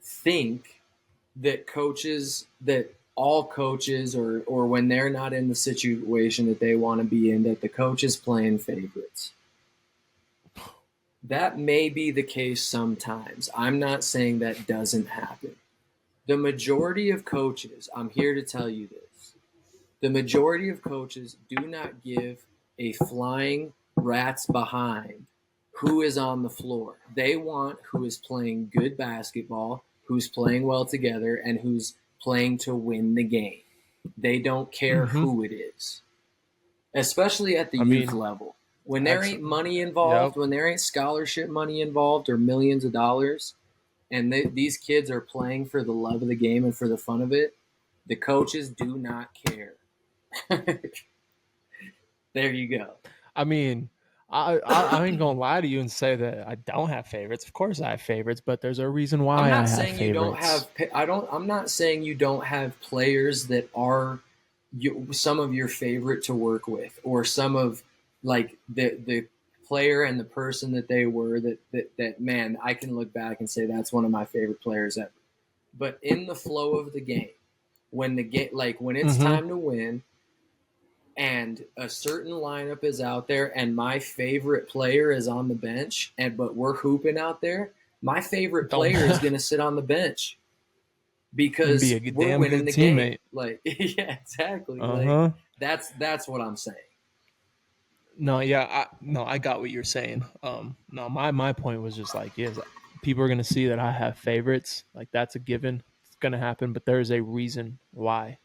think that all coaches, or when they're not in the situation that they want to be in, that the coach is playing favorites. That may be the case sometimes. I'm not saying that doesn't happen. The majority of coaches, I'm here to tell you this, the majority of coaches do not give a flying rat's behind who is on the floor. They want who is playing good basketball, who's playing well together, and who's playing to win the game. They don't care Mm-hmm. who it is, especially at the I youth mean, level. When there that's ain't money yep. involved, when there ain't scholarship money involved or millions of dollars, and these kids are playing for the love of the game and for the fun of it, the coaches do not care. There you go. I mean, I ain't gonna lie to you and say that I don't have favorites. Of course, I have favorites, but there's a reason I'm why I not have saying you don't favorites. have. I don't. I'm not saying you don't have players that are some of your favorite to work with, or some of like the player and the person that they were. That man, I can look back and say that's one of my favorite players ever. But in the flow of the game, when the game, like when it's Mm-hmm. time to win, and a certain lineup is out there and my favorite player is on the bench and but we're hooping out there, my favorite Don't player is going to sit on the bench and be because a we're damn winning good the game. teammate. Like yeah, exactly. Uh Like huh. that's what I'm saying. No, yeah, I got what you're saying. No, my point was just like, yes, people are gonna see that I have favorites. Like that's a given. It's gonna happen, but there is a reason why.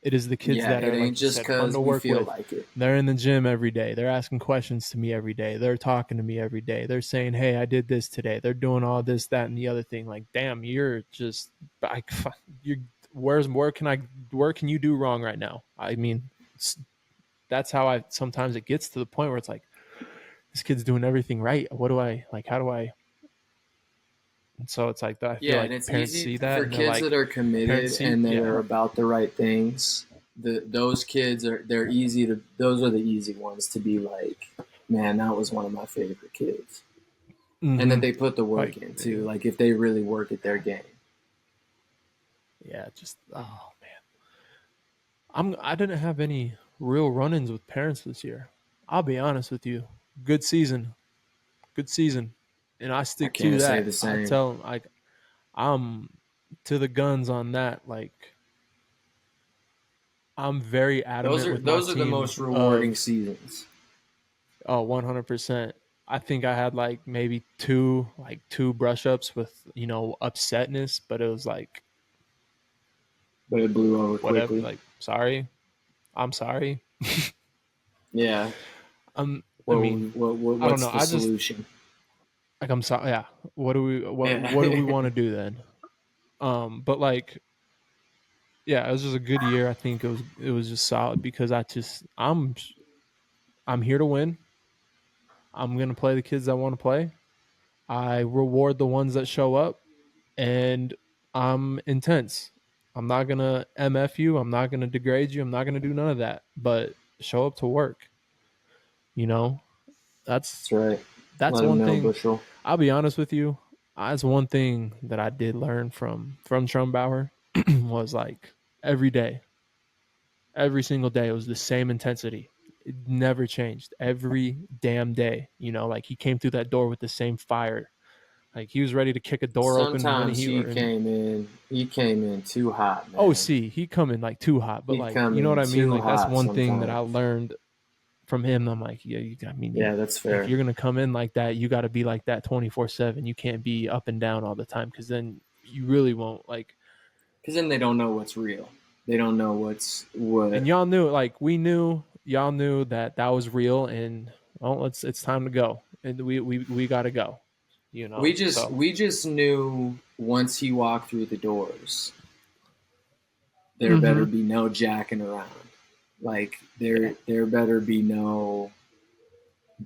It is the kids Yeah, that it are, ain't like you just said, fun cuz to we work feel with. like it. They're in the gym every day. They're asking questions to me every day. They're talking to me every day. They're saying, "Hey, I did this today." They're doing all this, that, and the other thing. Like, damn, you're just like, you're where can you do wrong right now? I mean, that's how I sometimes it gets to the point where it's like this kid's doing everything right. What do I like? How do I? And so it's like that. I feel Yeah, and like it's parents easy see that for and they're kids that like, are parents committed see, and that are yeah, about the right things. Those kids are they're easy to those are the easy ones to be like, man, that was one of my favorite kids. And that mm-hmm. they put the work Like, in too. Like if they really work at their game. yeah, just oh man, I didn't have any real run-ins with parents this year. I'll be honest with you. Good season, good season, and I I stick to can't say that. the I same. tell them like I'm to the guns on that. Like I'm very adamant with my Those are the team most rewarding of seasons. oh 100%. I think I had like maybe two brush ups with upsetness, but it was like But it blew over whatever. quickly. Like sorry, I'm sorry. Yeah. I mean, I don't What's know. the I just solution? like I'm sorry. Yeah. What do we Yeah. want to do then? But like yeah, it was just a good year. I think it was just solid because I'm here to win. I'm gonna play the kids that want to play. I reward the ones that show up, and I'm intense. I'm not gonna mf you. I'm not gonna degrade you. I'm not gonna do none of that. But show up to work. You know, that's That's right. that's Let them one know, thing. Bushel. I'll be honest with you. That's one thing that I did learn from Trumbauer was like every day, every single day, it was the same intensity. It never changed. Every damn day, like he came through that door with the same fire. Like he was ready to kick a door open the minute Sometimes he came in. He came in too hot, oh, man. see, he coming like too hot, but He'd like come you know what in I mean. too Like that's hang one thing that I sometimes. learned from him. I'm like, yeah, I mean, Yeah, that's if fair. you're gonna come in like that, you got to be like that 24/7. You can't be up and down all the time because then you really won't like. Because then they don't know what's real. They don't know what's And what. y'all knew, like y'all knew that that was real, and well, it's time to go, and we got to go, So We just knew once he walked through the doors, there better mm-hmm. be no jacking around. Like Yeah, there better be no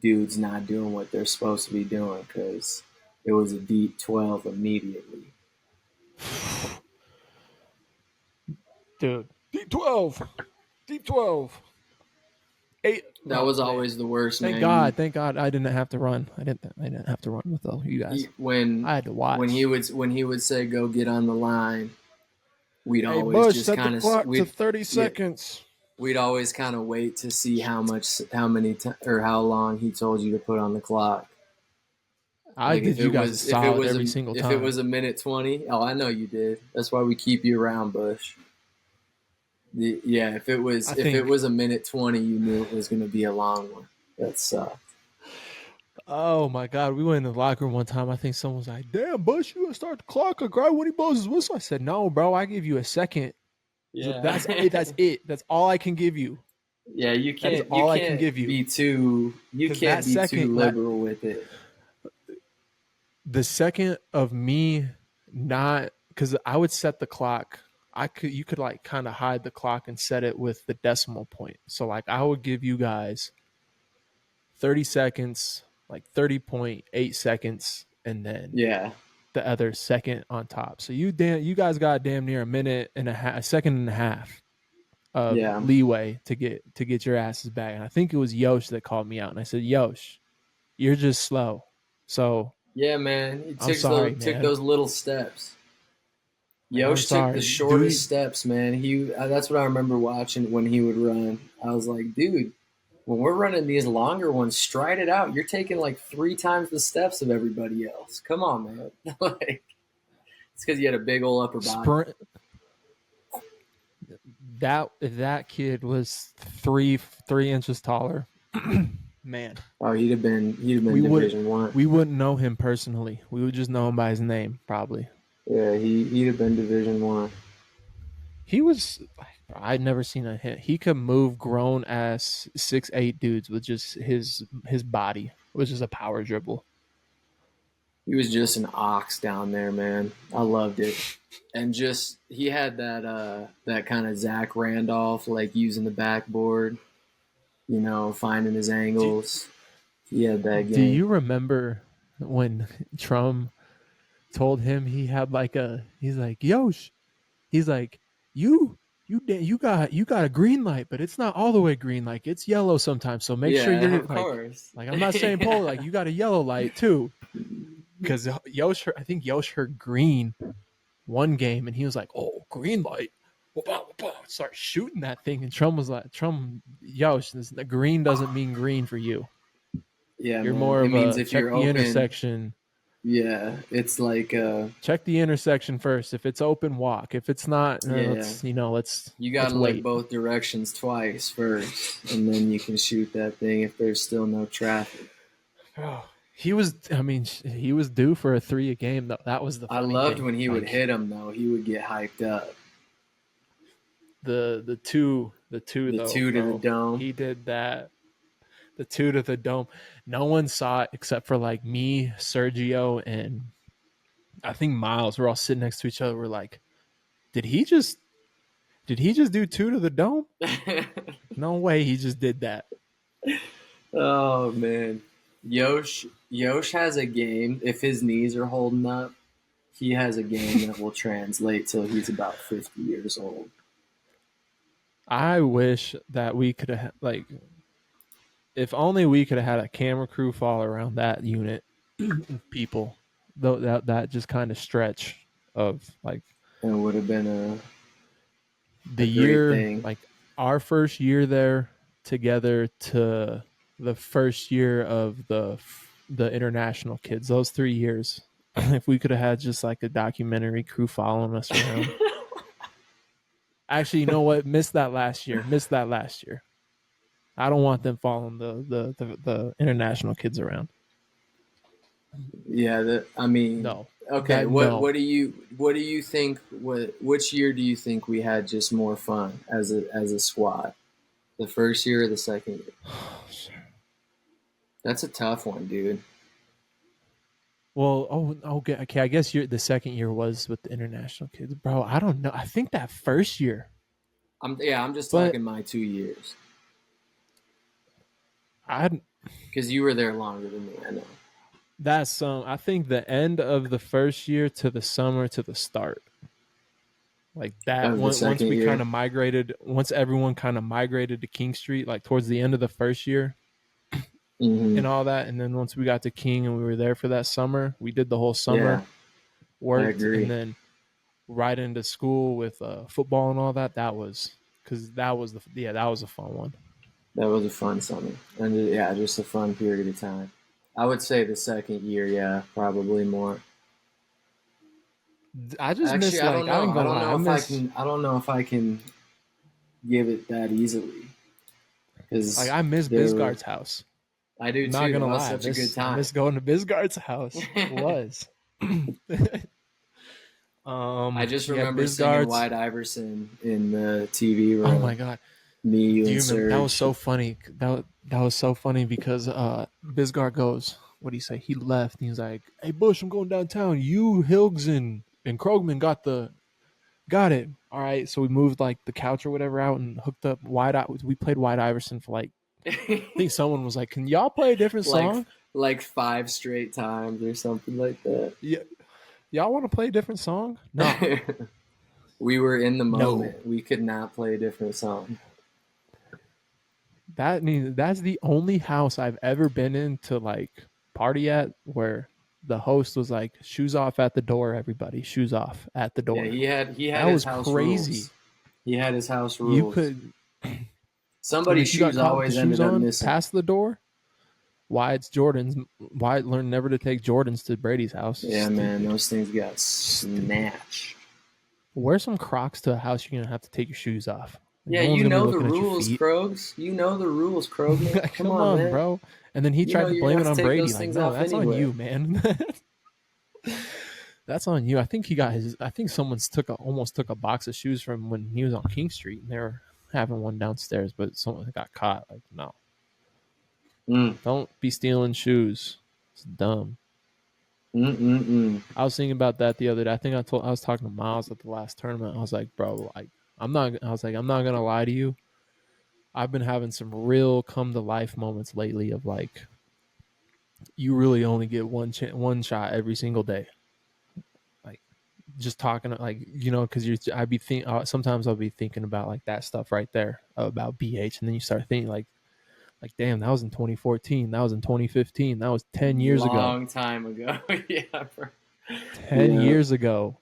dudes not doing what they're supposed to be doing because it was a deep 12 immediately. dude, deep 12, eight. That Oh was man, always the worst, thank man. God, thank God, I didn't have to run. I didn't have to run with all you guys. I had to watch. When he would say go get on the line, we'd Hey, always Bush, just set the kind of clock to we'd 30 yeah seconds. we'd always kind of wait to see how many or how long he told you to put on the clock. I Like did you guys a solid every single if it time. was a minute 20. Oh, I know you did. That's why we keep you around, Bush. Yeah, I if it think. was a minute 20, you knew it was going to be a long one. That sucked. Oh my God, we went in the locker room one time. I think someone was like, "Damn, Bush, you gonna start the clock or right when he blows his whistle?" I said, "No, bro, I give you a second. So Yeah. that's it. That's it. That's all I can give you. Yeah, That is all I can give you because can't that be too second, liberal with it. the second of me not because I would set the clock. You could like kind of hide the clock and set it with the decimal point. So like I would give you guys 30 seconds, like 30.8 seconds, and then Yeah. the other second on top. So you guys got damn near a minute and a second and a half of Yeah. leeway to get your asses back. And I think it was Yosh that called me out, and I said, Yosh, you're just slow. So Yeah, man. I'm sorry, Took man. those little steps. Like I'm Yosh took the sorry. Do shortest you steps, man. That's what I remember watching when he would run. I was like, dude, when we're running these longer ones, stride it out. You're taking like 3 times the steps of everybody else. Come on, man. Like it's because you had a big old upper body. sprint that if that kid was three inches taller, man, Oh, he'd have been we would Division One. we wouldn't know him personally. We would just know him by his name, probably. Yeah, he'd have been Division One. He was I'd never seen a hit. He could move grown ass 6'8" dudes with just his body. It was just a power dribble. He was just an ox down there, man. I loved it. And just he had that kind of Zach Randolph, like using the backboard, finding his Do, angles. He had that do game. you remember when Trum told him he had like he's like, Yosh, he's like, you got a green light, but it's not all the way green. Like it's yellow sometimes. So make sure Yeah, you're of like course. I'm not saying polar, like you got a yellow light too. Because I think Yosh heard green one game and he was like, oh, green light. Start shooting that thing. And Trump was like, Yosh, the green doesn't mean green for you. Yeah, You're man. more It of means a if check you're the open, intersection. yeah, it's like Check the intersection first. If it's open, walk. If it's not, yeah, you got let's to look wait. both directions twice first, and then you can shoot that thing if there's still no traffic. Oh, he was due for a three a game. Though that was the I funny loved thing. when he would Like hit him though. He would get hyped up. the two The though, two to the bro. dome. He did that. The two to the dome. No one saw it except for like me, Sergio, and I think Miles. We're all sitting next to each other. We're like, did he just do two to the dome? No way, he just did that. Oh man, Yosh has a game. If his knees are holding up, he has a game that will translate till he's about 50 years old. I wish that we could have like, if only we could have had a camera crew fall around that unit of people. Though that just kind of stretch of like It would have been the a great year, thing. like our first year there together to the first year of the international kids. Those 3 years, if we could have had just like a documentary crew following us around. Actually, you know what? Missed that last year. Missed that last year. I don't want them following the international kids around. Yeah, I mean, No, okay. that no. What do you think? Which year do you think we had just more fun as a squad? The first year or the second year? That's a tough one, dude. Well, okay, okay. I guess the second year was with the international kids, bro. I don't know. I think that first year, I'm just but talking my 2 years I because you were there longer than me. I know. that's I think the end of the first year to the summer to the start, like that. Of the Once second we kind year. of migrated, once everyone kind of migrated to King Street, like towards the end of the first year Hmm. and all that, and then once we got to King and we were there for that summer, we did the whole summer, Yeah, I worked, and agree. then right into school with football and all that. That was because that was a fun one. That was a fun summer, and yeah, just a fun period of time. I would say the second year, yeah, probably more. I just Actually, miss I like don't I know. ain't I gonna don't lie, know I if I miss can. I don't know if I can give it that easily like because I miss there were. Bisgard's house. I do I'm not too. gonna That was lie, such a good I time. miss going to Bisgard's house. It was. I just Yeah, remember singing Bisgard's. White Iverson in the TV Oh my room. god. Me, you, Do you and remember that was Serge. so funny? That was so funny because Bisgard goes, what do you say? He left and he's like, "Hey Bush, I'm going downtown. You Hilgs and Krogman got it. All right." So we moved like the couch or whatever out and hooked up we played White Iverson for like I think someone was like, "Can y'all play a different like song? like 5 straight times or something like that. Yeah, y'all want to play a different song?" No. We were in the No. moment. We could not play a different song. That's the only house I've ever been in to like party at where the host was like, "Shoes off at the door, everybody. Shoes off at the Yeah, door." he had That his was house crazy. rules. He had his house You rules. could, and Somebody's if you got shoes caught with the always shoes ended up on missing. past the door, Wyatt's Jordans. Wyatt learned never to take Jordans to Brady's house. Yeah, man, Stupid. those things got Stupid. snatched. Wear some Crocs to a house you're gonna have to take your shoes off. Like, Yeah, no one's you gonna be know the looking at your rules, feet. Krogs. You know the rules, Krogman. Come Come on, on, man. bro. And then he You know tried to you're gonna blame it have to on take Brady. those Like, things no, off that's on anyway. you, man. That's on you. I think he got his. I think someone's almost took a box of shoes from when he was on King Street, and they were having one downstairs, but someone got caught. Like, no, Mm. don't be stealing shoes. It's dumb. Mm-mm-mm. I was thinking about that the other day. I was talking to Miles at the last tournament. I was like, bro, like I'm not. I was like, I'm not gonna lie to you. I've been having some real come to life moments lately of like, you really only get one shot every single day. Like, just talking like, because sometimes I'll be thinking about like that stuff right there about BH, and then you start thinking like damn, that was in 2014, that was in 2015, that was 10 years ago. Long time ago. Yeah, bro. 10 Yeah, years ago.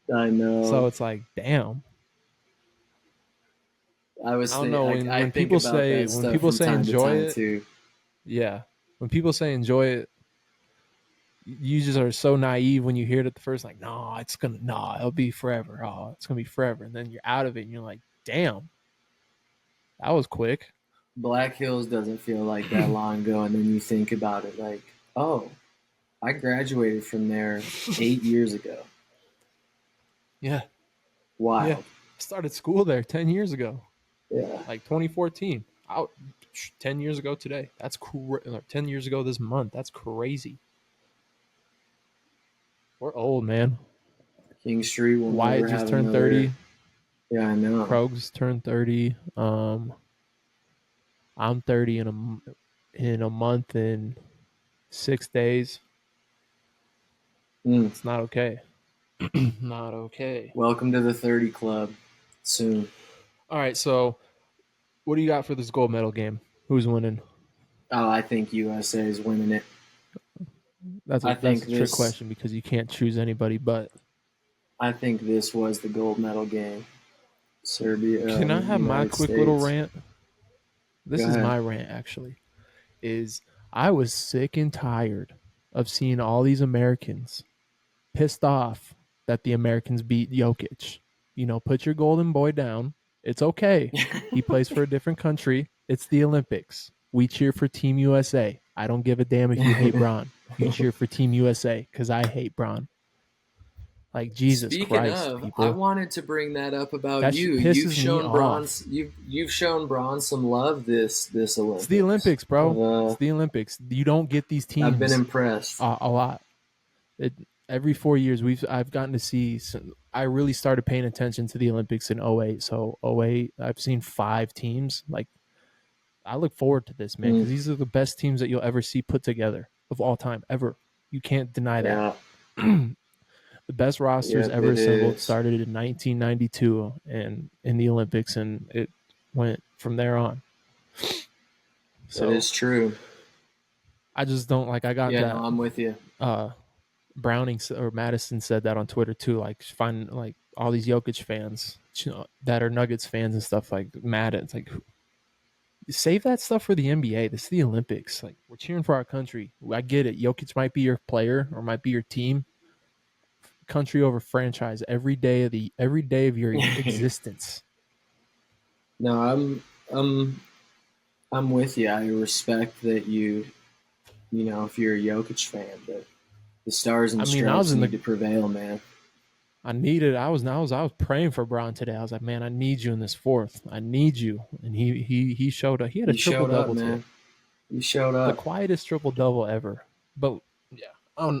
I So know. it's like, damn. I don't know, I think about that when stuff people from say time to enjoy time it, too. yeah, when people say enjoy it, you just are so naive when you hear it at the first, like, no, it'll be forever. Oh, it's gonna be forever. And then you're out of it and you're like, damn, that was quick. Black Hills doesn't feel like that long ago, and then you think about it like, oh, I graduated from there 8 years ago. Yeah. Yeah. Wild. I started school there 10 years ago, Yeah. like 2014. 10 years ago today. That's cool. 10 years ago this month. That's crazy. We're old, man. King Street will never Wyatt just have turned another. 30. Yeah, I know. Krogs turned 30. I'm 30 in a month and 6 days. Mm. It's not okay. Not okay. Welcome to the 30 Club. Soon. All right, so what do you got for this gold medal game? Who's winning? Oh, I think USA is winning it. I That's think a trick this. question because you can't choose anybody. But I think this was the gold medal game. Serbia, can I have my United quick little States. rant? Go This is ahead. my rant actually. Is I was sick and tired of seeing all these Americans pissed off that the Americans beat Jokic. Put your golden boy down. It's okay. He plays for a different country. It's the Olympics. We cheer for Team USA. I don't give a damn if you hate Braun. You cheer for Team USA because I hate Braun. Like, Jesus Speaking Christ, of, I people. wanted to bring that up about That you. shit You've pisses me shown off. bronze. You've shown bronze some love this It's the Olympics. Olympics, bro. It's the Olympics. You don't get these I've been teams impressed. a lot. It, every 4 years I've gotten to see. I really started paying attention to the Olympics in '08. So '08, I've seen 5 teams. Like, I look forward to this, man, because Mm, these are the best teams that you'll ever see put together of all time ever. You can't deny that. yeah. The best rosters Yep. ever It assembled is. started in 1992 and in the Olympics, and it went from there on. That So is true. I just don't like. I got Yeah. No, that. I'm with you. Browning or Madison said that on Twitter too. Like, find like all these Jokic fans, that are Nuggets fans and stuff, like mad at. It's like, Save that stuff for the NBA. This is the Olympics. Like, we're cheering for our country. I get it. Jokic might be your player or might be your team. Country over franchise every day of your existence. No, I'm I'm with you. I respect that you know, if you're a Jokic fan, but the stars and I mean, I was stripes in need the to prevail, man. I was praying for Braun today. I was like, man, I need you in this fourth. I need you. And he showed up. He had a You triple showed up, double today. man. You showed The up. quietest triple double ever. But yeah,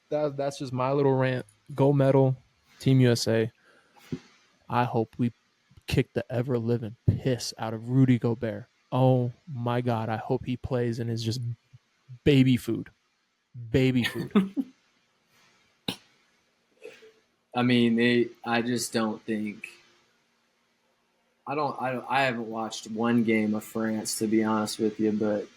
that's just my little rant. Gold medal, Team USA. I hope we kick the ever living piss out of Rudy Gobert. Oh my God. I hope he plays and is just baby food. Baby food. I mean, I just don't think. I haven't watched one game of France to be honest with you, but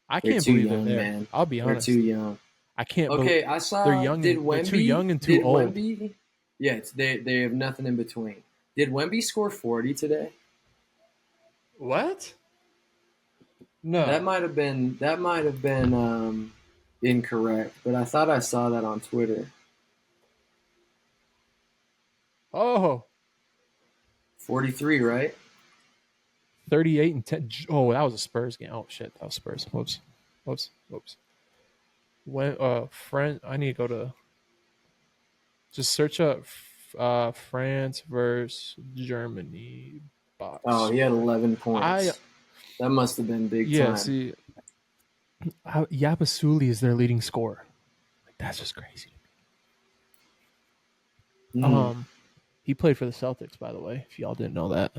I they're can't too believe they're young, there. man. I'll be They're too honest. young. I can't believe Okay, I they're saw. young Did and they're too young Wemby? and too Did old. Wemby? Yeah, they have nothing in between. Did Wemby score 40 today? What? That No. might have been incorrect, but I thought I saw that on Twitter. Oh, 43, right? 38 and 10. Oh, that was a Spurs game. Oh shit, that was Spurs. Whoops. Whoops. Whoops. When friend I need to go to just search up France versus Germany box Oh, he had score. 11 I points. That must have been big yeah, time. see Yabasuli is their leading scorer. Like, that's just crazy. Mm. He played for the Celtics, by the way, if y'all didn't know that.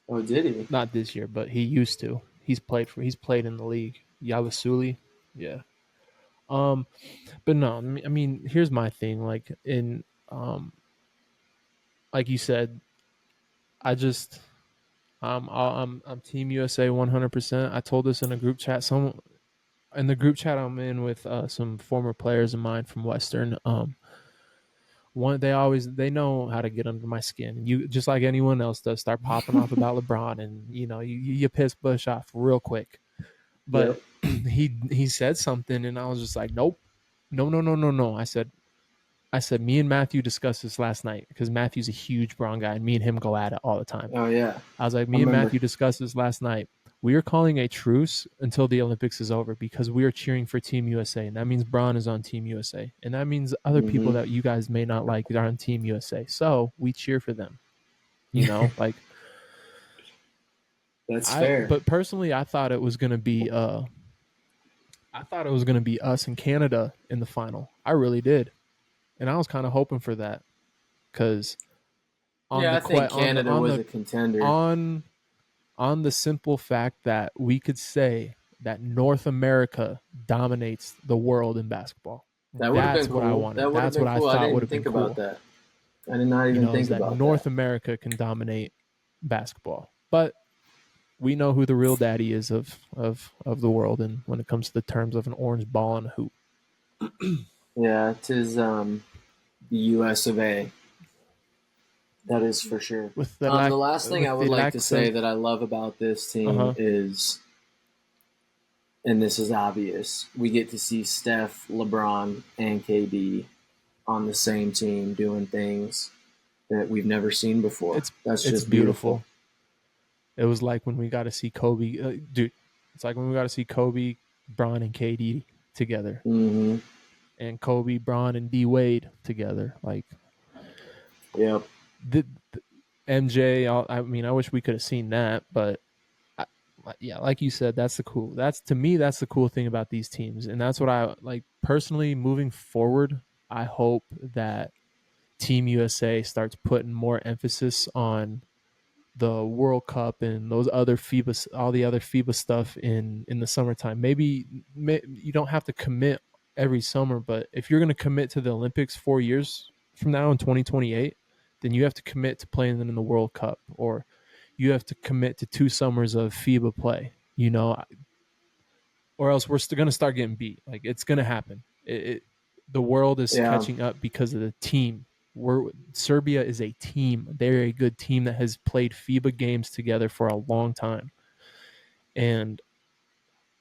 Oh, did he? Not this year, but he used to. He's played in the league. Yabasuli. Yeah. Um but no, I mean, here's my thing. Like in like you said, I just I'm Team USA 100%. I told this in a group chat. Some in the group chat I'm in with some former players of mine from Western. One they know how to get under my skin. You just like anyone else does, start popping off about LeBron, and you piss Bush off real quick. But Yep. he said something, and I was just like, nope, no, no, no, no, no. I said, me and Matthew discussed this last night because Matthew's a huge Braun guy, and me and him go at it all the time. Oh yeah, I was like, I me and remember. Matthew discussed this last night. We are calling a truce until the Olympics is over because we are cheering for Team USA, and that means Braun is on Team USA, and that means other people Hmm. that you guys may not like are on Team USA. So we cheer for them. Like That's fair. but personally, I thought it was gonna be us and Canada in the final. I really did, and I was kind of hoping for that because on Yeah, the I think Canada on was the a contender. on on the simple fact that we could say that North America dominates the world in basketball. That would have been That's what I cool. wanted. That would have That's been what I cool. I thought didn't would even have been think about cool. that. I did not even Is think that about that. North America can dominate basketball. But we know who the real daddy is of the world, and when it comes to the terms of an orange ball and a hoop. Yeah, tis the U.S. of A. That is for sure. The last thing I With would the like to lacks say of that I love about this team uh-huh. is, and this is obvious, we get to see Steph, LeBron, and KD on the same team doing things that we've never seen before. It's That's it's just beautiful. beautiful. It was like when we got to see Kobe, dude. It's like when we got to see Kobe, Bron, and KD together, Hmm. and Kobe, Bron, and D Wade together. Like Yep. the MJ. I mean, I wish we could have seen that, but I, yeah, like you said, that's the cool. That's to me, that's the cool thing about these teams, and that's what I like personally. Moving forward, I hope that Team USA starts putting more emphasis on the World Cup and those other FIBA, all the other FIBA stuff in the summertime. Maybe you don't have to commit every summer, but if you're going to commit to the Olympics 4 years from now in 2028, then you have to commit to playing in the World Cup, or you have to commit to 2 summers of FIBA play. Or else we're still going to start getting beat. Like it's going to happen. The world is Yeah. catching up because of the team. Serbia is a team. They're a good team that has played FIBA games together for a long time, and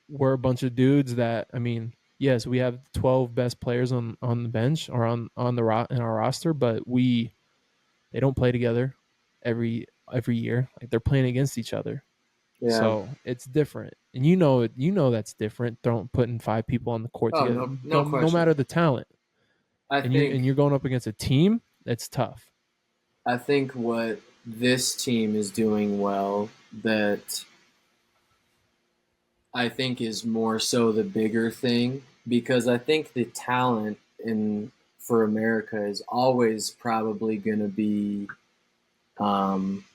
we're a bunch of dudes that, I mean, yes, we have 12 best players on the bench or on the in our roster, but they don't play together every year. Like they're playing against each other. Yeah. So it's different, and that's different. Putting five people on the court Oh, together, no, no no question. matter the talent, I and you're think going up against a team. That's tough. I think what this team is doing well that I think is more so the bigger thing because I think the talent in for America is always probably going to be um,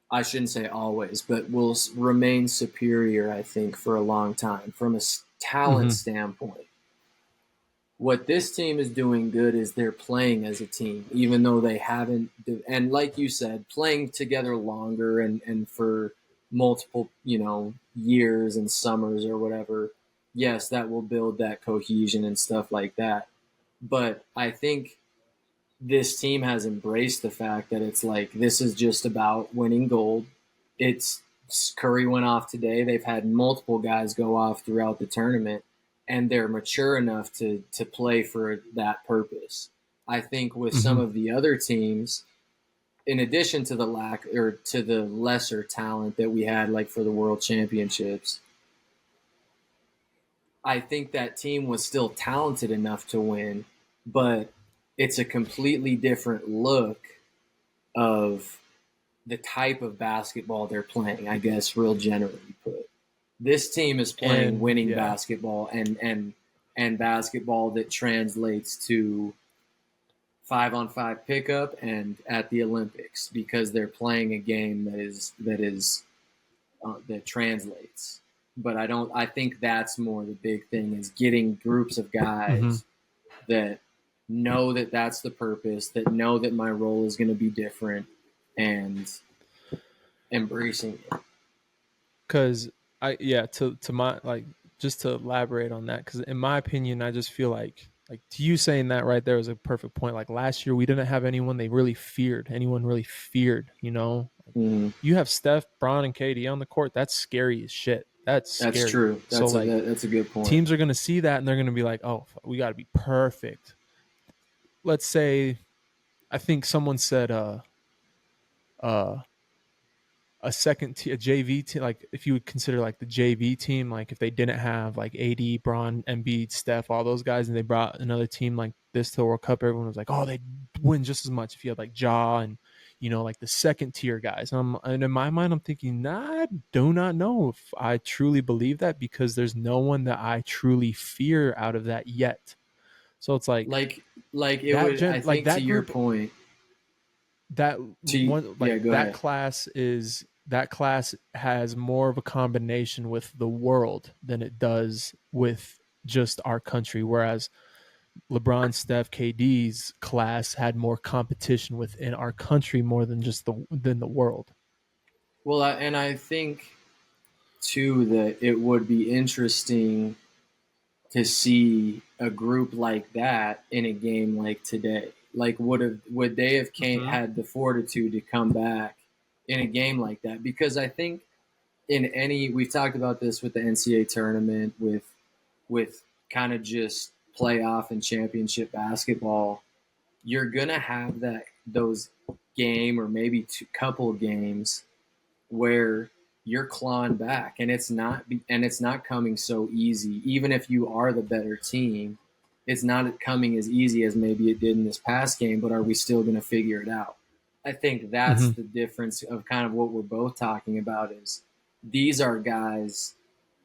I shouldn't say always, but will remain superior I think for a long time from a talent Mm-hmm. standpoint. What this team is doing good is they're playing as a team, even though they haven't. And like you said, playing together longer and for multiple, years and summers or whatever. Yes, that will build that cohesion and stuff like that. But I think this team has embraced the fact that it's like this is just about winning gold. It's Curry went off today. They've had multiple guys go off throughout the tournament, and they're mature enough to play for that purpose. I think with some Mm-hmm. of the other teams, in addition to the lack or to the lesser talent that we had, like for the World Championships, I think that team was still talented enough to win, but it's a completely different look of the type of basketball they're playing, I guess, real generally put. This team is playing And winning yeah, basketball and basketball that translates to 5-on-5 pickup and at the Olympics because they're playing a game that translates. But I think that's more the big thing is getting groups of mm-hmm. guys that know that that's the purpose, that know that my role is going to be different, and embracing it. Because to my, like, just to elaborate on that, because in my opinion, I just feel like to you saying that right there was a perfect point. Like last year, we didn't have anyone really feared. Like, Mm, you have Steph, Bron, and KD on the court. That's scary as shit. That's that's scary. true. So like That's a good point. teams are gonna see that and they're gonna be like, oh, we got to be perfect. Let's say, I think someone said uh a a JV team, like if you would consider like the JV team, like if they didn't have like AD, Braun, Embiid, Steph, all those guys, and they brought another team like this to the World Cup, everyone was like, oh, they'd win just as much if you had like Ja and like the second tier guys. And in my mind, I'm thinking, nah, I do not know if I truly believe that because there's no one that I truly fear out of that yet. So it's Like it would. I like think to that your group, point. that To one, Yeah, like go ahead. that class has more of a combination with the world than it does with just our country, whereas LeBron, Steph, KD's class had more competition within our country more than the world. Well, and I think too that it would be interesting to see a group like that in a game like today. Like would they have Mm-hmm. had the fortitude to come back in a game like that? Because I think we've talked about this with the NCAA tournament with kind of just playoff and championship basketball. You're gonna have those game or maybe couple games where you're clawing back and it's not coming so easy. Even if you are the better team, it's not coming as easy as maybe it did in this past game, but are we still going to figure it out? I think that's Mm-hmm. the difference of kind of what we're both talking about is these are guys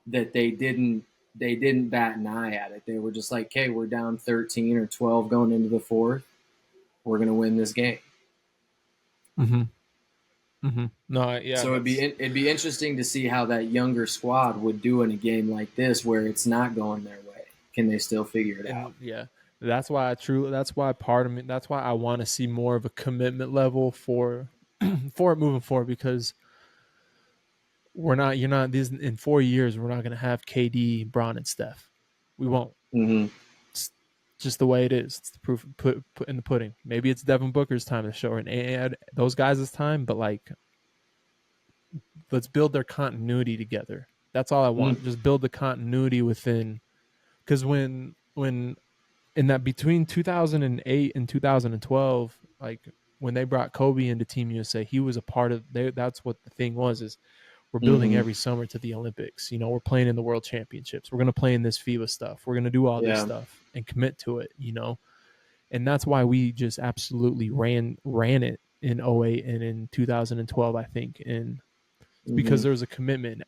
that they didn't bat an eye at it. They were just like, "Okay, we're down 13 or 12 going into the fourth. We're going to win this game." Mm-hmm. Mm-hmm. No, yeah, So it'd be interesting to see how that younger squad would do in a game like this where it's not going their way. Can they still figure it out? and yeah, that's why part of me, that's why I want to see more of a commitment level for for it moving forward, because you're not these in 4 years we're not going to have KD, Bron, and Steph. We won't. Mm-hmm. just the way it is. It's the proof put in the pudding. Maybe it's Devin Booker's time to show and add those guys' time, but like let's build their continuity together. That's all I Mm. want. Just build the continuity within, because when in that between 2008 and 2012, like when they brought Kobe into Team USA, he was a part of there. That's what the thing was, is we're building Mm-hmm. every summer to the Olympics. We're playing in the World Championships. We're going to play in this FIBA stuff. We're going to do all this Yeah. stuff and commit to it. And that's why we just absolutely ran it in '08 and in 2012, I think. And it's because Mm-hmm. there was a commitment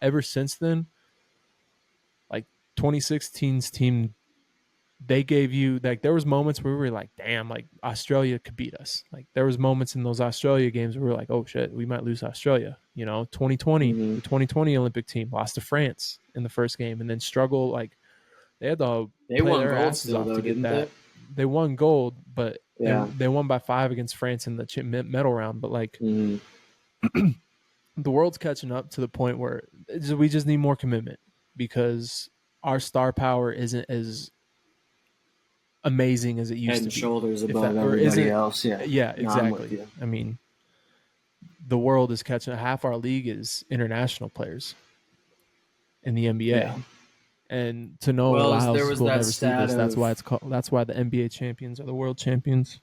ever since then. Like 2016's team, they gave you, like, there was moments where we were like, damn, like Australia could beat us. Like there was moments in those Australia games where we were like, oh shit, we might lose Australia. 2020, Mm-hmm. the 2020 Olympic team lost to France in the first game and then struggle. Like they had to They play won their gold asses still off though, to get didn't they? that. They won gold, but Yeah. they won by 5 against France in the medal round. But like Mm-hmm. the world's catching up to the point where we just need more commitment, because our star power isn't as amazing as it Head used to and be. shoulders If above that, or everybody isn't, else. Yeah. yeah, No, I'm with exactly. you. I mean, the world is catching. Half our league is international players in the NBA, Yeah. and to know Well, there Lyles was will that never see stat this. That's why of it's called. That's why the NBA champions are the world champions.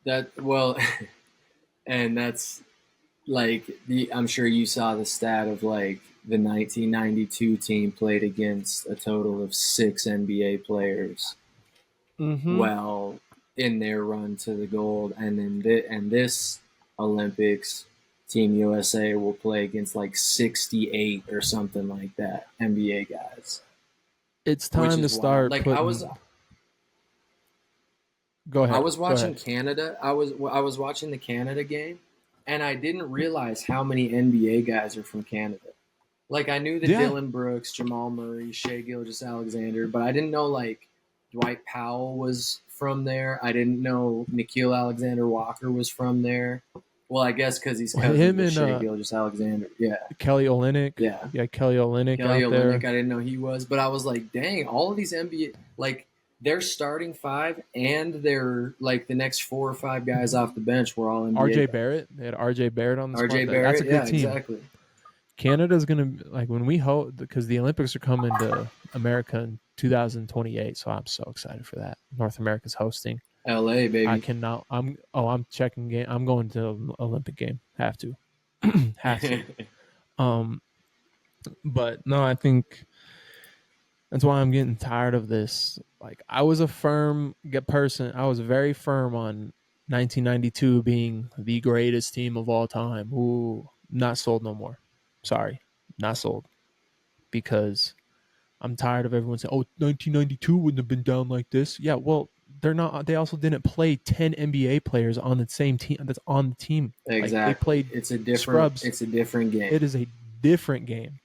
that. Well, and that's like I'm sure you saw the stat of like the 1992 team played against a total of 6 NBA players. Mm-hmm. Well, in their run to the gold, and then this Olympics, Team USA will play against like 68 or something like that NBA guys, It's which time to is wild. start Like putting. Go I ahead. was Go watching ahead. Canada. I was watching the Canada game, and I didn't realize how many NBA guys are from Canada. Like I knew the Yeah. Dylan Brooks, Jamal Murray, Shea Gilgeous-Alexander, but I didn't know like Dwight Powell was from there. I didn't know Nikhil Alexander Walker was from there. Well, I guess because he's cousins Him with and Shea Gilgeous-Alexander. Yeah, Kelly Olynyk. yeah. Yeah, Kelly Olynyk Kelly out Olynyk, there. I didn't know he was, but I was like, dang, all of these NBA like their starting five and their like the next 4 or 5 guys off the bench were all NBA RJ guys. Barrett. They had RJ Barrett on the RJ squad. That's a Barrett, good yeah, team. exactly. Canada's gonna, like, when we hope, because the Olympics are coming to America in 2028. So I'm so excited for that. North America's hosting. LA, I baby. cannot. I'm checking game. I'm going to Olympic game. Have to. Have to. Um, but no, I think that's why I'm getting tired of this. Like, I was a firm person. I was very firm on 1992 being the greatest team of all time. Ooh, not sold no more. Sorry, not sold, because I'm tired of everyone saying, "Oh, 1992 wouldn't have been down like this." Yeah, well, they're not. They also didn't play 10 NBA players on the same team that's on the team. Like, they Exactly. played It's a different scrubs. it's a different It game. is a different game,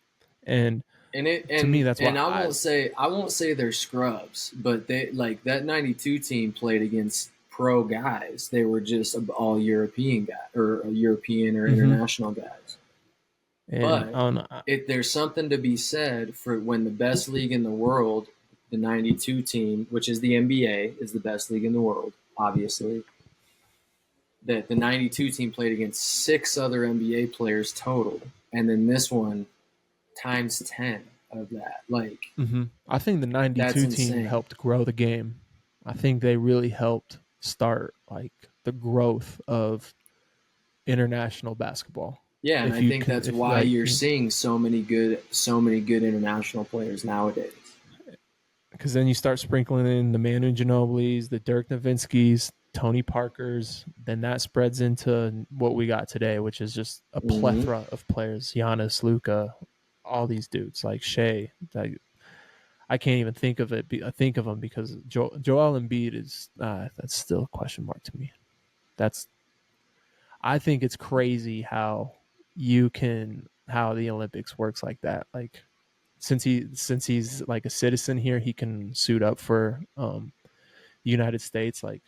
and And it to me, that's why and I won't say they're scrubs, but they like that 92 team played against pro guys. They were just all European guys or European or mm-hmm. international guys. And But there's something to be said for when the best league in the world, the 92 team, which is the NBA, is the best league in the world, obviously. That the 92 team played against 6 other NBA players total, and then this one times 10 of that. Like, I think the that's 92 team insane. helped grow the game. I think they really helped start, like, the growth of international basketball. Yeah, and If I you think can, that's if why like, you're seeing so many good international players nowadays. because then you start sprinkling in the Manu Ginobili's, the Dirk Nowitzki's, Tony Parker's, then that spreads into what we got today, which is just a Mm-hmm. plethora of players. Giannis, Luca, all these dudes, like Shea. Like, I can't even think of it. Think of them, because Joel Embiid is that's still a question mark to me. I think it's crazy how the Olympics works like that. Like, since he's like a citizen here, he can suit up for the United States. Like,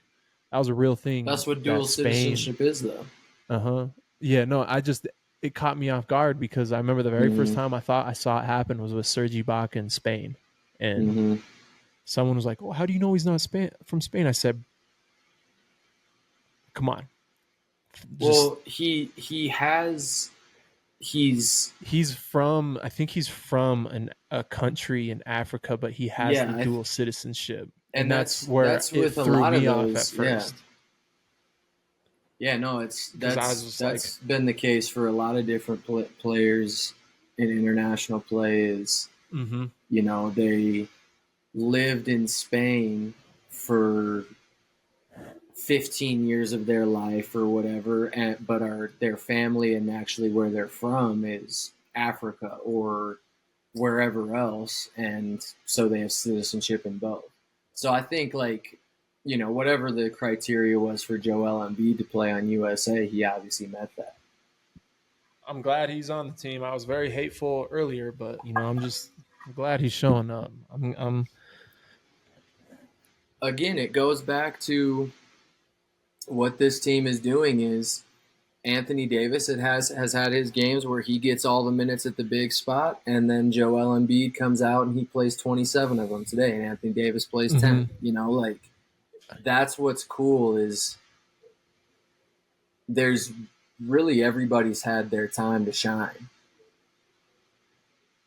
that was a real thing That's what that dual Spain. citizenship is, though. Yeah, no, it caught me off guard, because I remember the very first Mm-hmm. time I thought I saw it happen was with Sergi Ibaka in Spain, and Mm-hmm. someone was like, "Oh, how do you know he's not from Spain?" I said, "Come on, just Well, he has he's he's from. I think he's from a country in Africa, but he has the yeah, dual citizenship, and and that's that's where it with a threw lot of me off at those. Yeah, first yeah. No, it's because I was just like, that's been the case for a lot of different players in international play. Is mm-hmm, they lived in Spain for 15 years of their life or whatever, but are their family and actually where they're from is Africa or wherever else, and so they have citizenship in both. So I think whatever the criteria was for Joel Embiid to play on USA, he obviously met that. I'm glad he's on the team. I was very hateful earlier, but I'm glad he's showing up. I'm Again, it goes back to what this team is doing is Anthony Davis has had his games where he gets all the minutes at the big spot, and then Joel Embiid comes out and he plays 27 of them today, and Anthony Davis plays mm-hmm. 10. That's what's cool is there's really everybody's had their time to shine.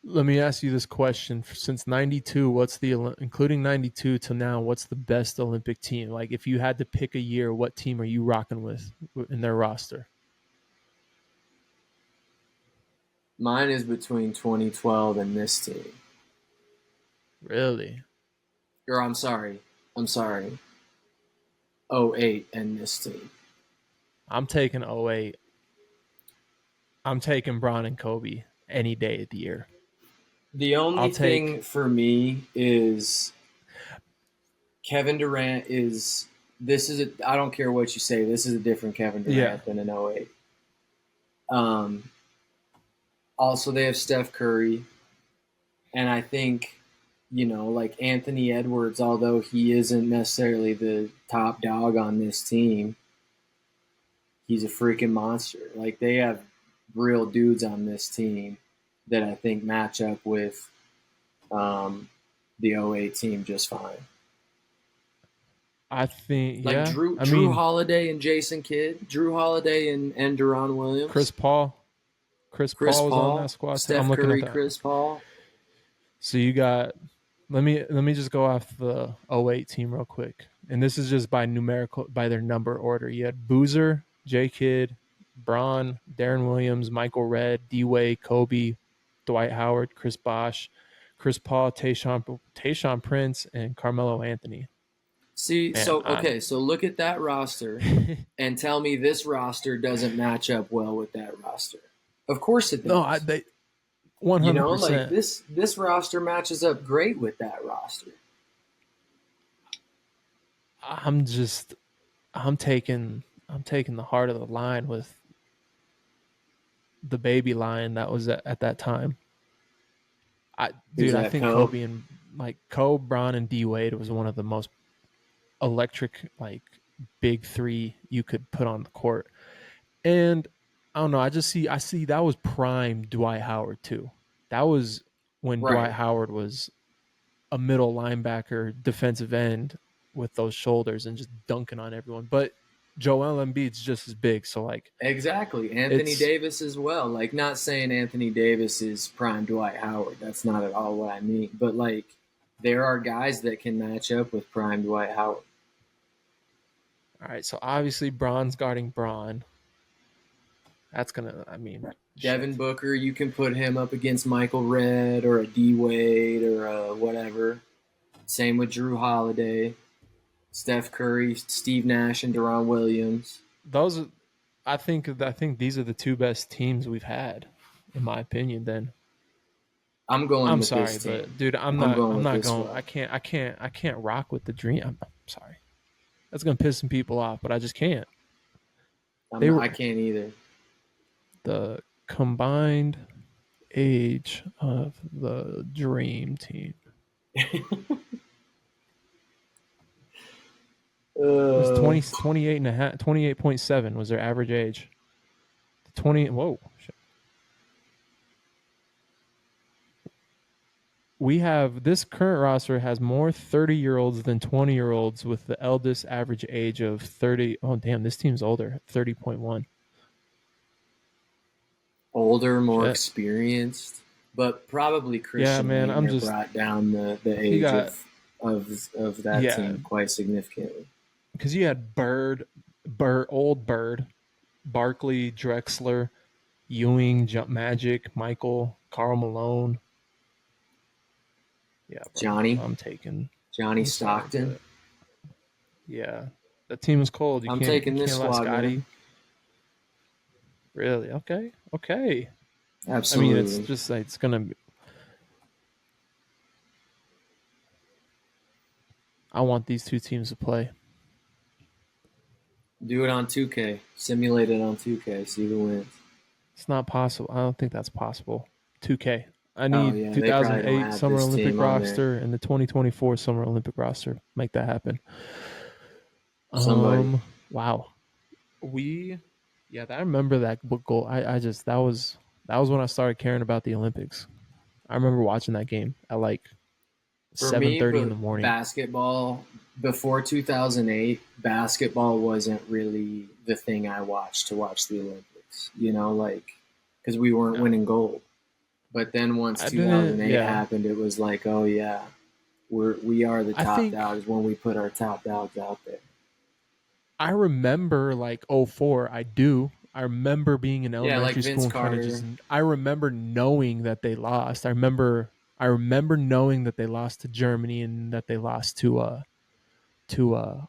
Let me ask you this question: since '92, what's including '92 to now? What's the best Olympic team? Like, if you had to pick a year, what team are you rocking with in their roster? Mine is between 2012 and this team. Really? Or I'm sorry, '08 and this team. I'm taking '08. I'm taking Bron and Kobe any day of the year. The I'll only take. thing for me is Kevin Durant is I don't care what you say, this is a different Kevin Yeah. Durant than an '08. Um, Also, they have Steph Curry, and I think like Anthony Edwards, although he isn't necessarily the top dog on this team, he's a freaking monster. Like they have real dudes on this team that I think match up with the '08 team just fine. I think. Like Yeah. Drew I Drew mean, Holiday and Jason Kidd, Drew Holiday and Deron Chris Williams, Paul. Chris Chris Paul was on that Paul, squad too. I'm Steph looking at Curry, that. Chris Paul. So you got. Let me just go off the '08 team real quick, and this is just by their number order. You had Boozer, J Kidd, Braun, Darren Williams, Michael Redd, D Wade, Kobe, Dwight Howard, Chris Bosh, Chris Paul, Tayshaun Prince, and Carmelo Anthony. See, Man, so okay, so look at that roster and tell me this roster doesn't match up well with that roster. Of course it no, does. they 100. Like percent this roster matches up great with that roster. I'm just I'm taking the heart of the line with the baby line that was at that time. Who's I that, think Co? Kobe and like Kobe, Bron, and D Wade was one of the most electric big three you could put on the court. And I don't know, I see that was prime Dwight Howard too. That was when Dwight Right. Howard was a middle linebacker, defensive end with those shoulders and just dunking on everyone. But Joel Embiid's just as big, so Exactly. Anthony it's Davis as well. Like, not saying Anthony Davis is prime Dwight Howard. That's not at all what I mean. But like, there are guys that can match up with prime Dwight Howard. all right. So obviously Bron's guarding Bron. That's gonna. I mean, Devin shit. Booker, you can put him up against Michael Redd or a D Wade or a whatever. Same with Drew Holiday, Steph Curry, Steve Nash, and Deron Williams. Those are, I think these are the two best teams we've had, in my opinion. Then I'm going I'm with sorry, this but team. dude, I'm going I'm with not this going. one. I can't rock with the dream. I'm sorry. That's gonna piss some people off, but I just can't. They were I can't either. the combined age of the dream team was Uh, 28 and a half, 28.7 was their average age. 20. Whoa. Shit. we have this current roster has more 30-year-olds than 20-year-olds, with the eldest average age of 30. Oh, damn, this team's older, 30.1. Older, more Shit. experienced, but probably Yeah, Christian man, I'm Laettner just, brought down the he age got, of that yeah, team quite significantly. because you had old Bird, Barkley, Drexler, Ewing, Jump Magic, Michael, Carl Malone. Yeah, bro, Johnny I'm taking. Johnny I'm sorry, Stockton. but yeah, that team is cold. You I'm can't taking this let squad, Scotty. man. Really? Okay. Okay. I mean, it's Absolutely. just like it's gonna be, I want these two teams to play. Do it on 2K. Simulate it on 2K. See who wins. It's not possible. I don't think that's possible. 2K. I Oh need yeah, they probably don't 2008 have Summer this Olympic team on there. roster and the 2024 Summer Olympic roster. Make that happen. Somebody. Wow. We yeah, I remember that goal. I just that was when I started caring about the Olympics. I remember watching that game at like For me, 7:30 in but the morning. basketball before 2008, basketball wasn't really the thing I watched to watch the Olympics. You know, like because we weren't Yeah. winning gold. But then once I didn't 2008 yeah. happened, it was like, oh yeah, we are the I top think dogs when we put our top dogs out there. I remember like '04. I do. I remember being in Yeah, like elementary school Vince and kind of just. Carter. I remember knowing that they lost. I remember knowing that they lost to Germany and that they lost to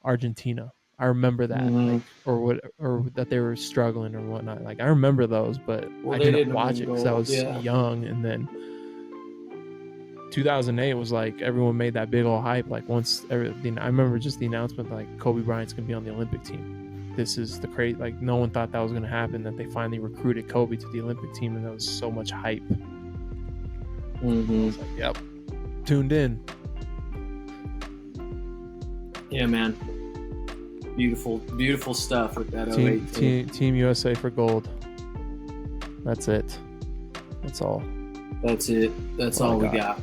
Argentina. I remember that, Mm-hmm. like, or that they were struggling or whatnot. Like, I remember those, but Well, I they didn't didn't watch win it because I gold. was Yeah. young. And then 2008 was like everyone made that big old hype. Like once everything, I remember just the announcement like Kobe Bryant's gonna be on the Olympic team. This is the crazy. Like no one thought that was gonna happen. That they finally recruited Kobe to the Olympic team, and there was so much hype. I Mm-hmm. was like, yep, tuned in. Yeah, man. Beautiful, beautiful stuff with that Team 08 team. Team USA for gold. That's it. That's all. That's it. That's all we got.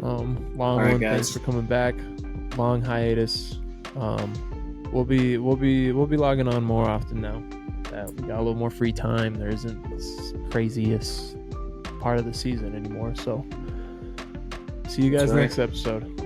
Long All right, one. Thanks guys. for coming back. Long hiatus. We'll be logging on more often now that we got a little more free time. There isn't this craziest part of the season anymore. So see you guys That's right. next episode.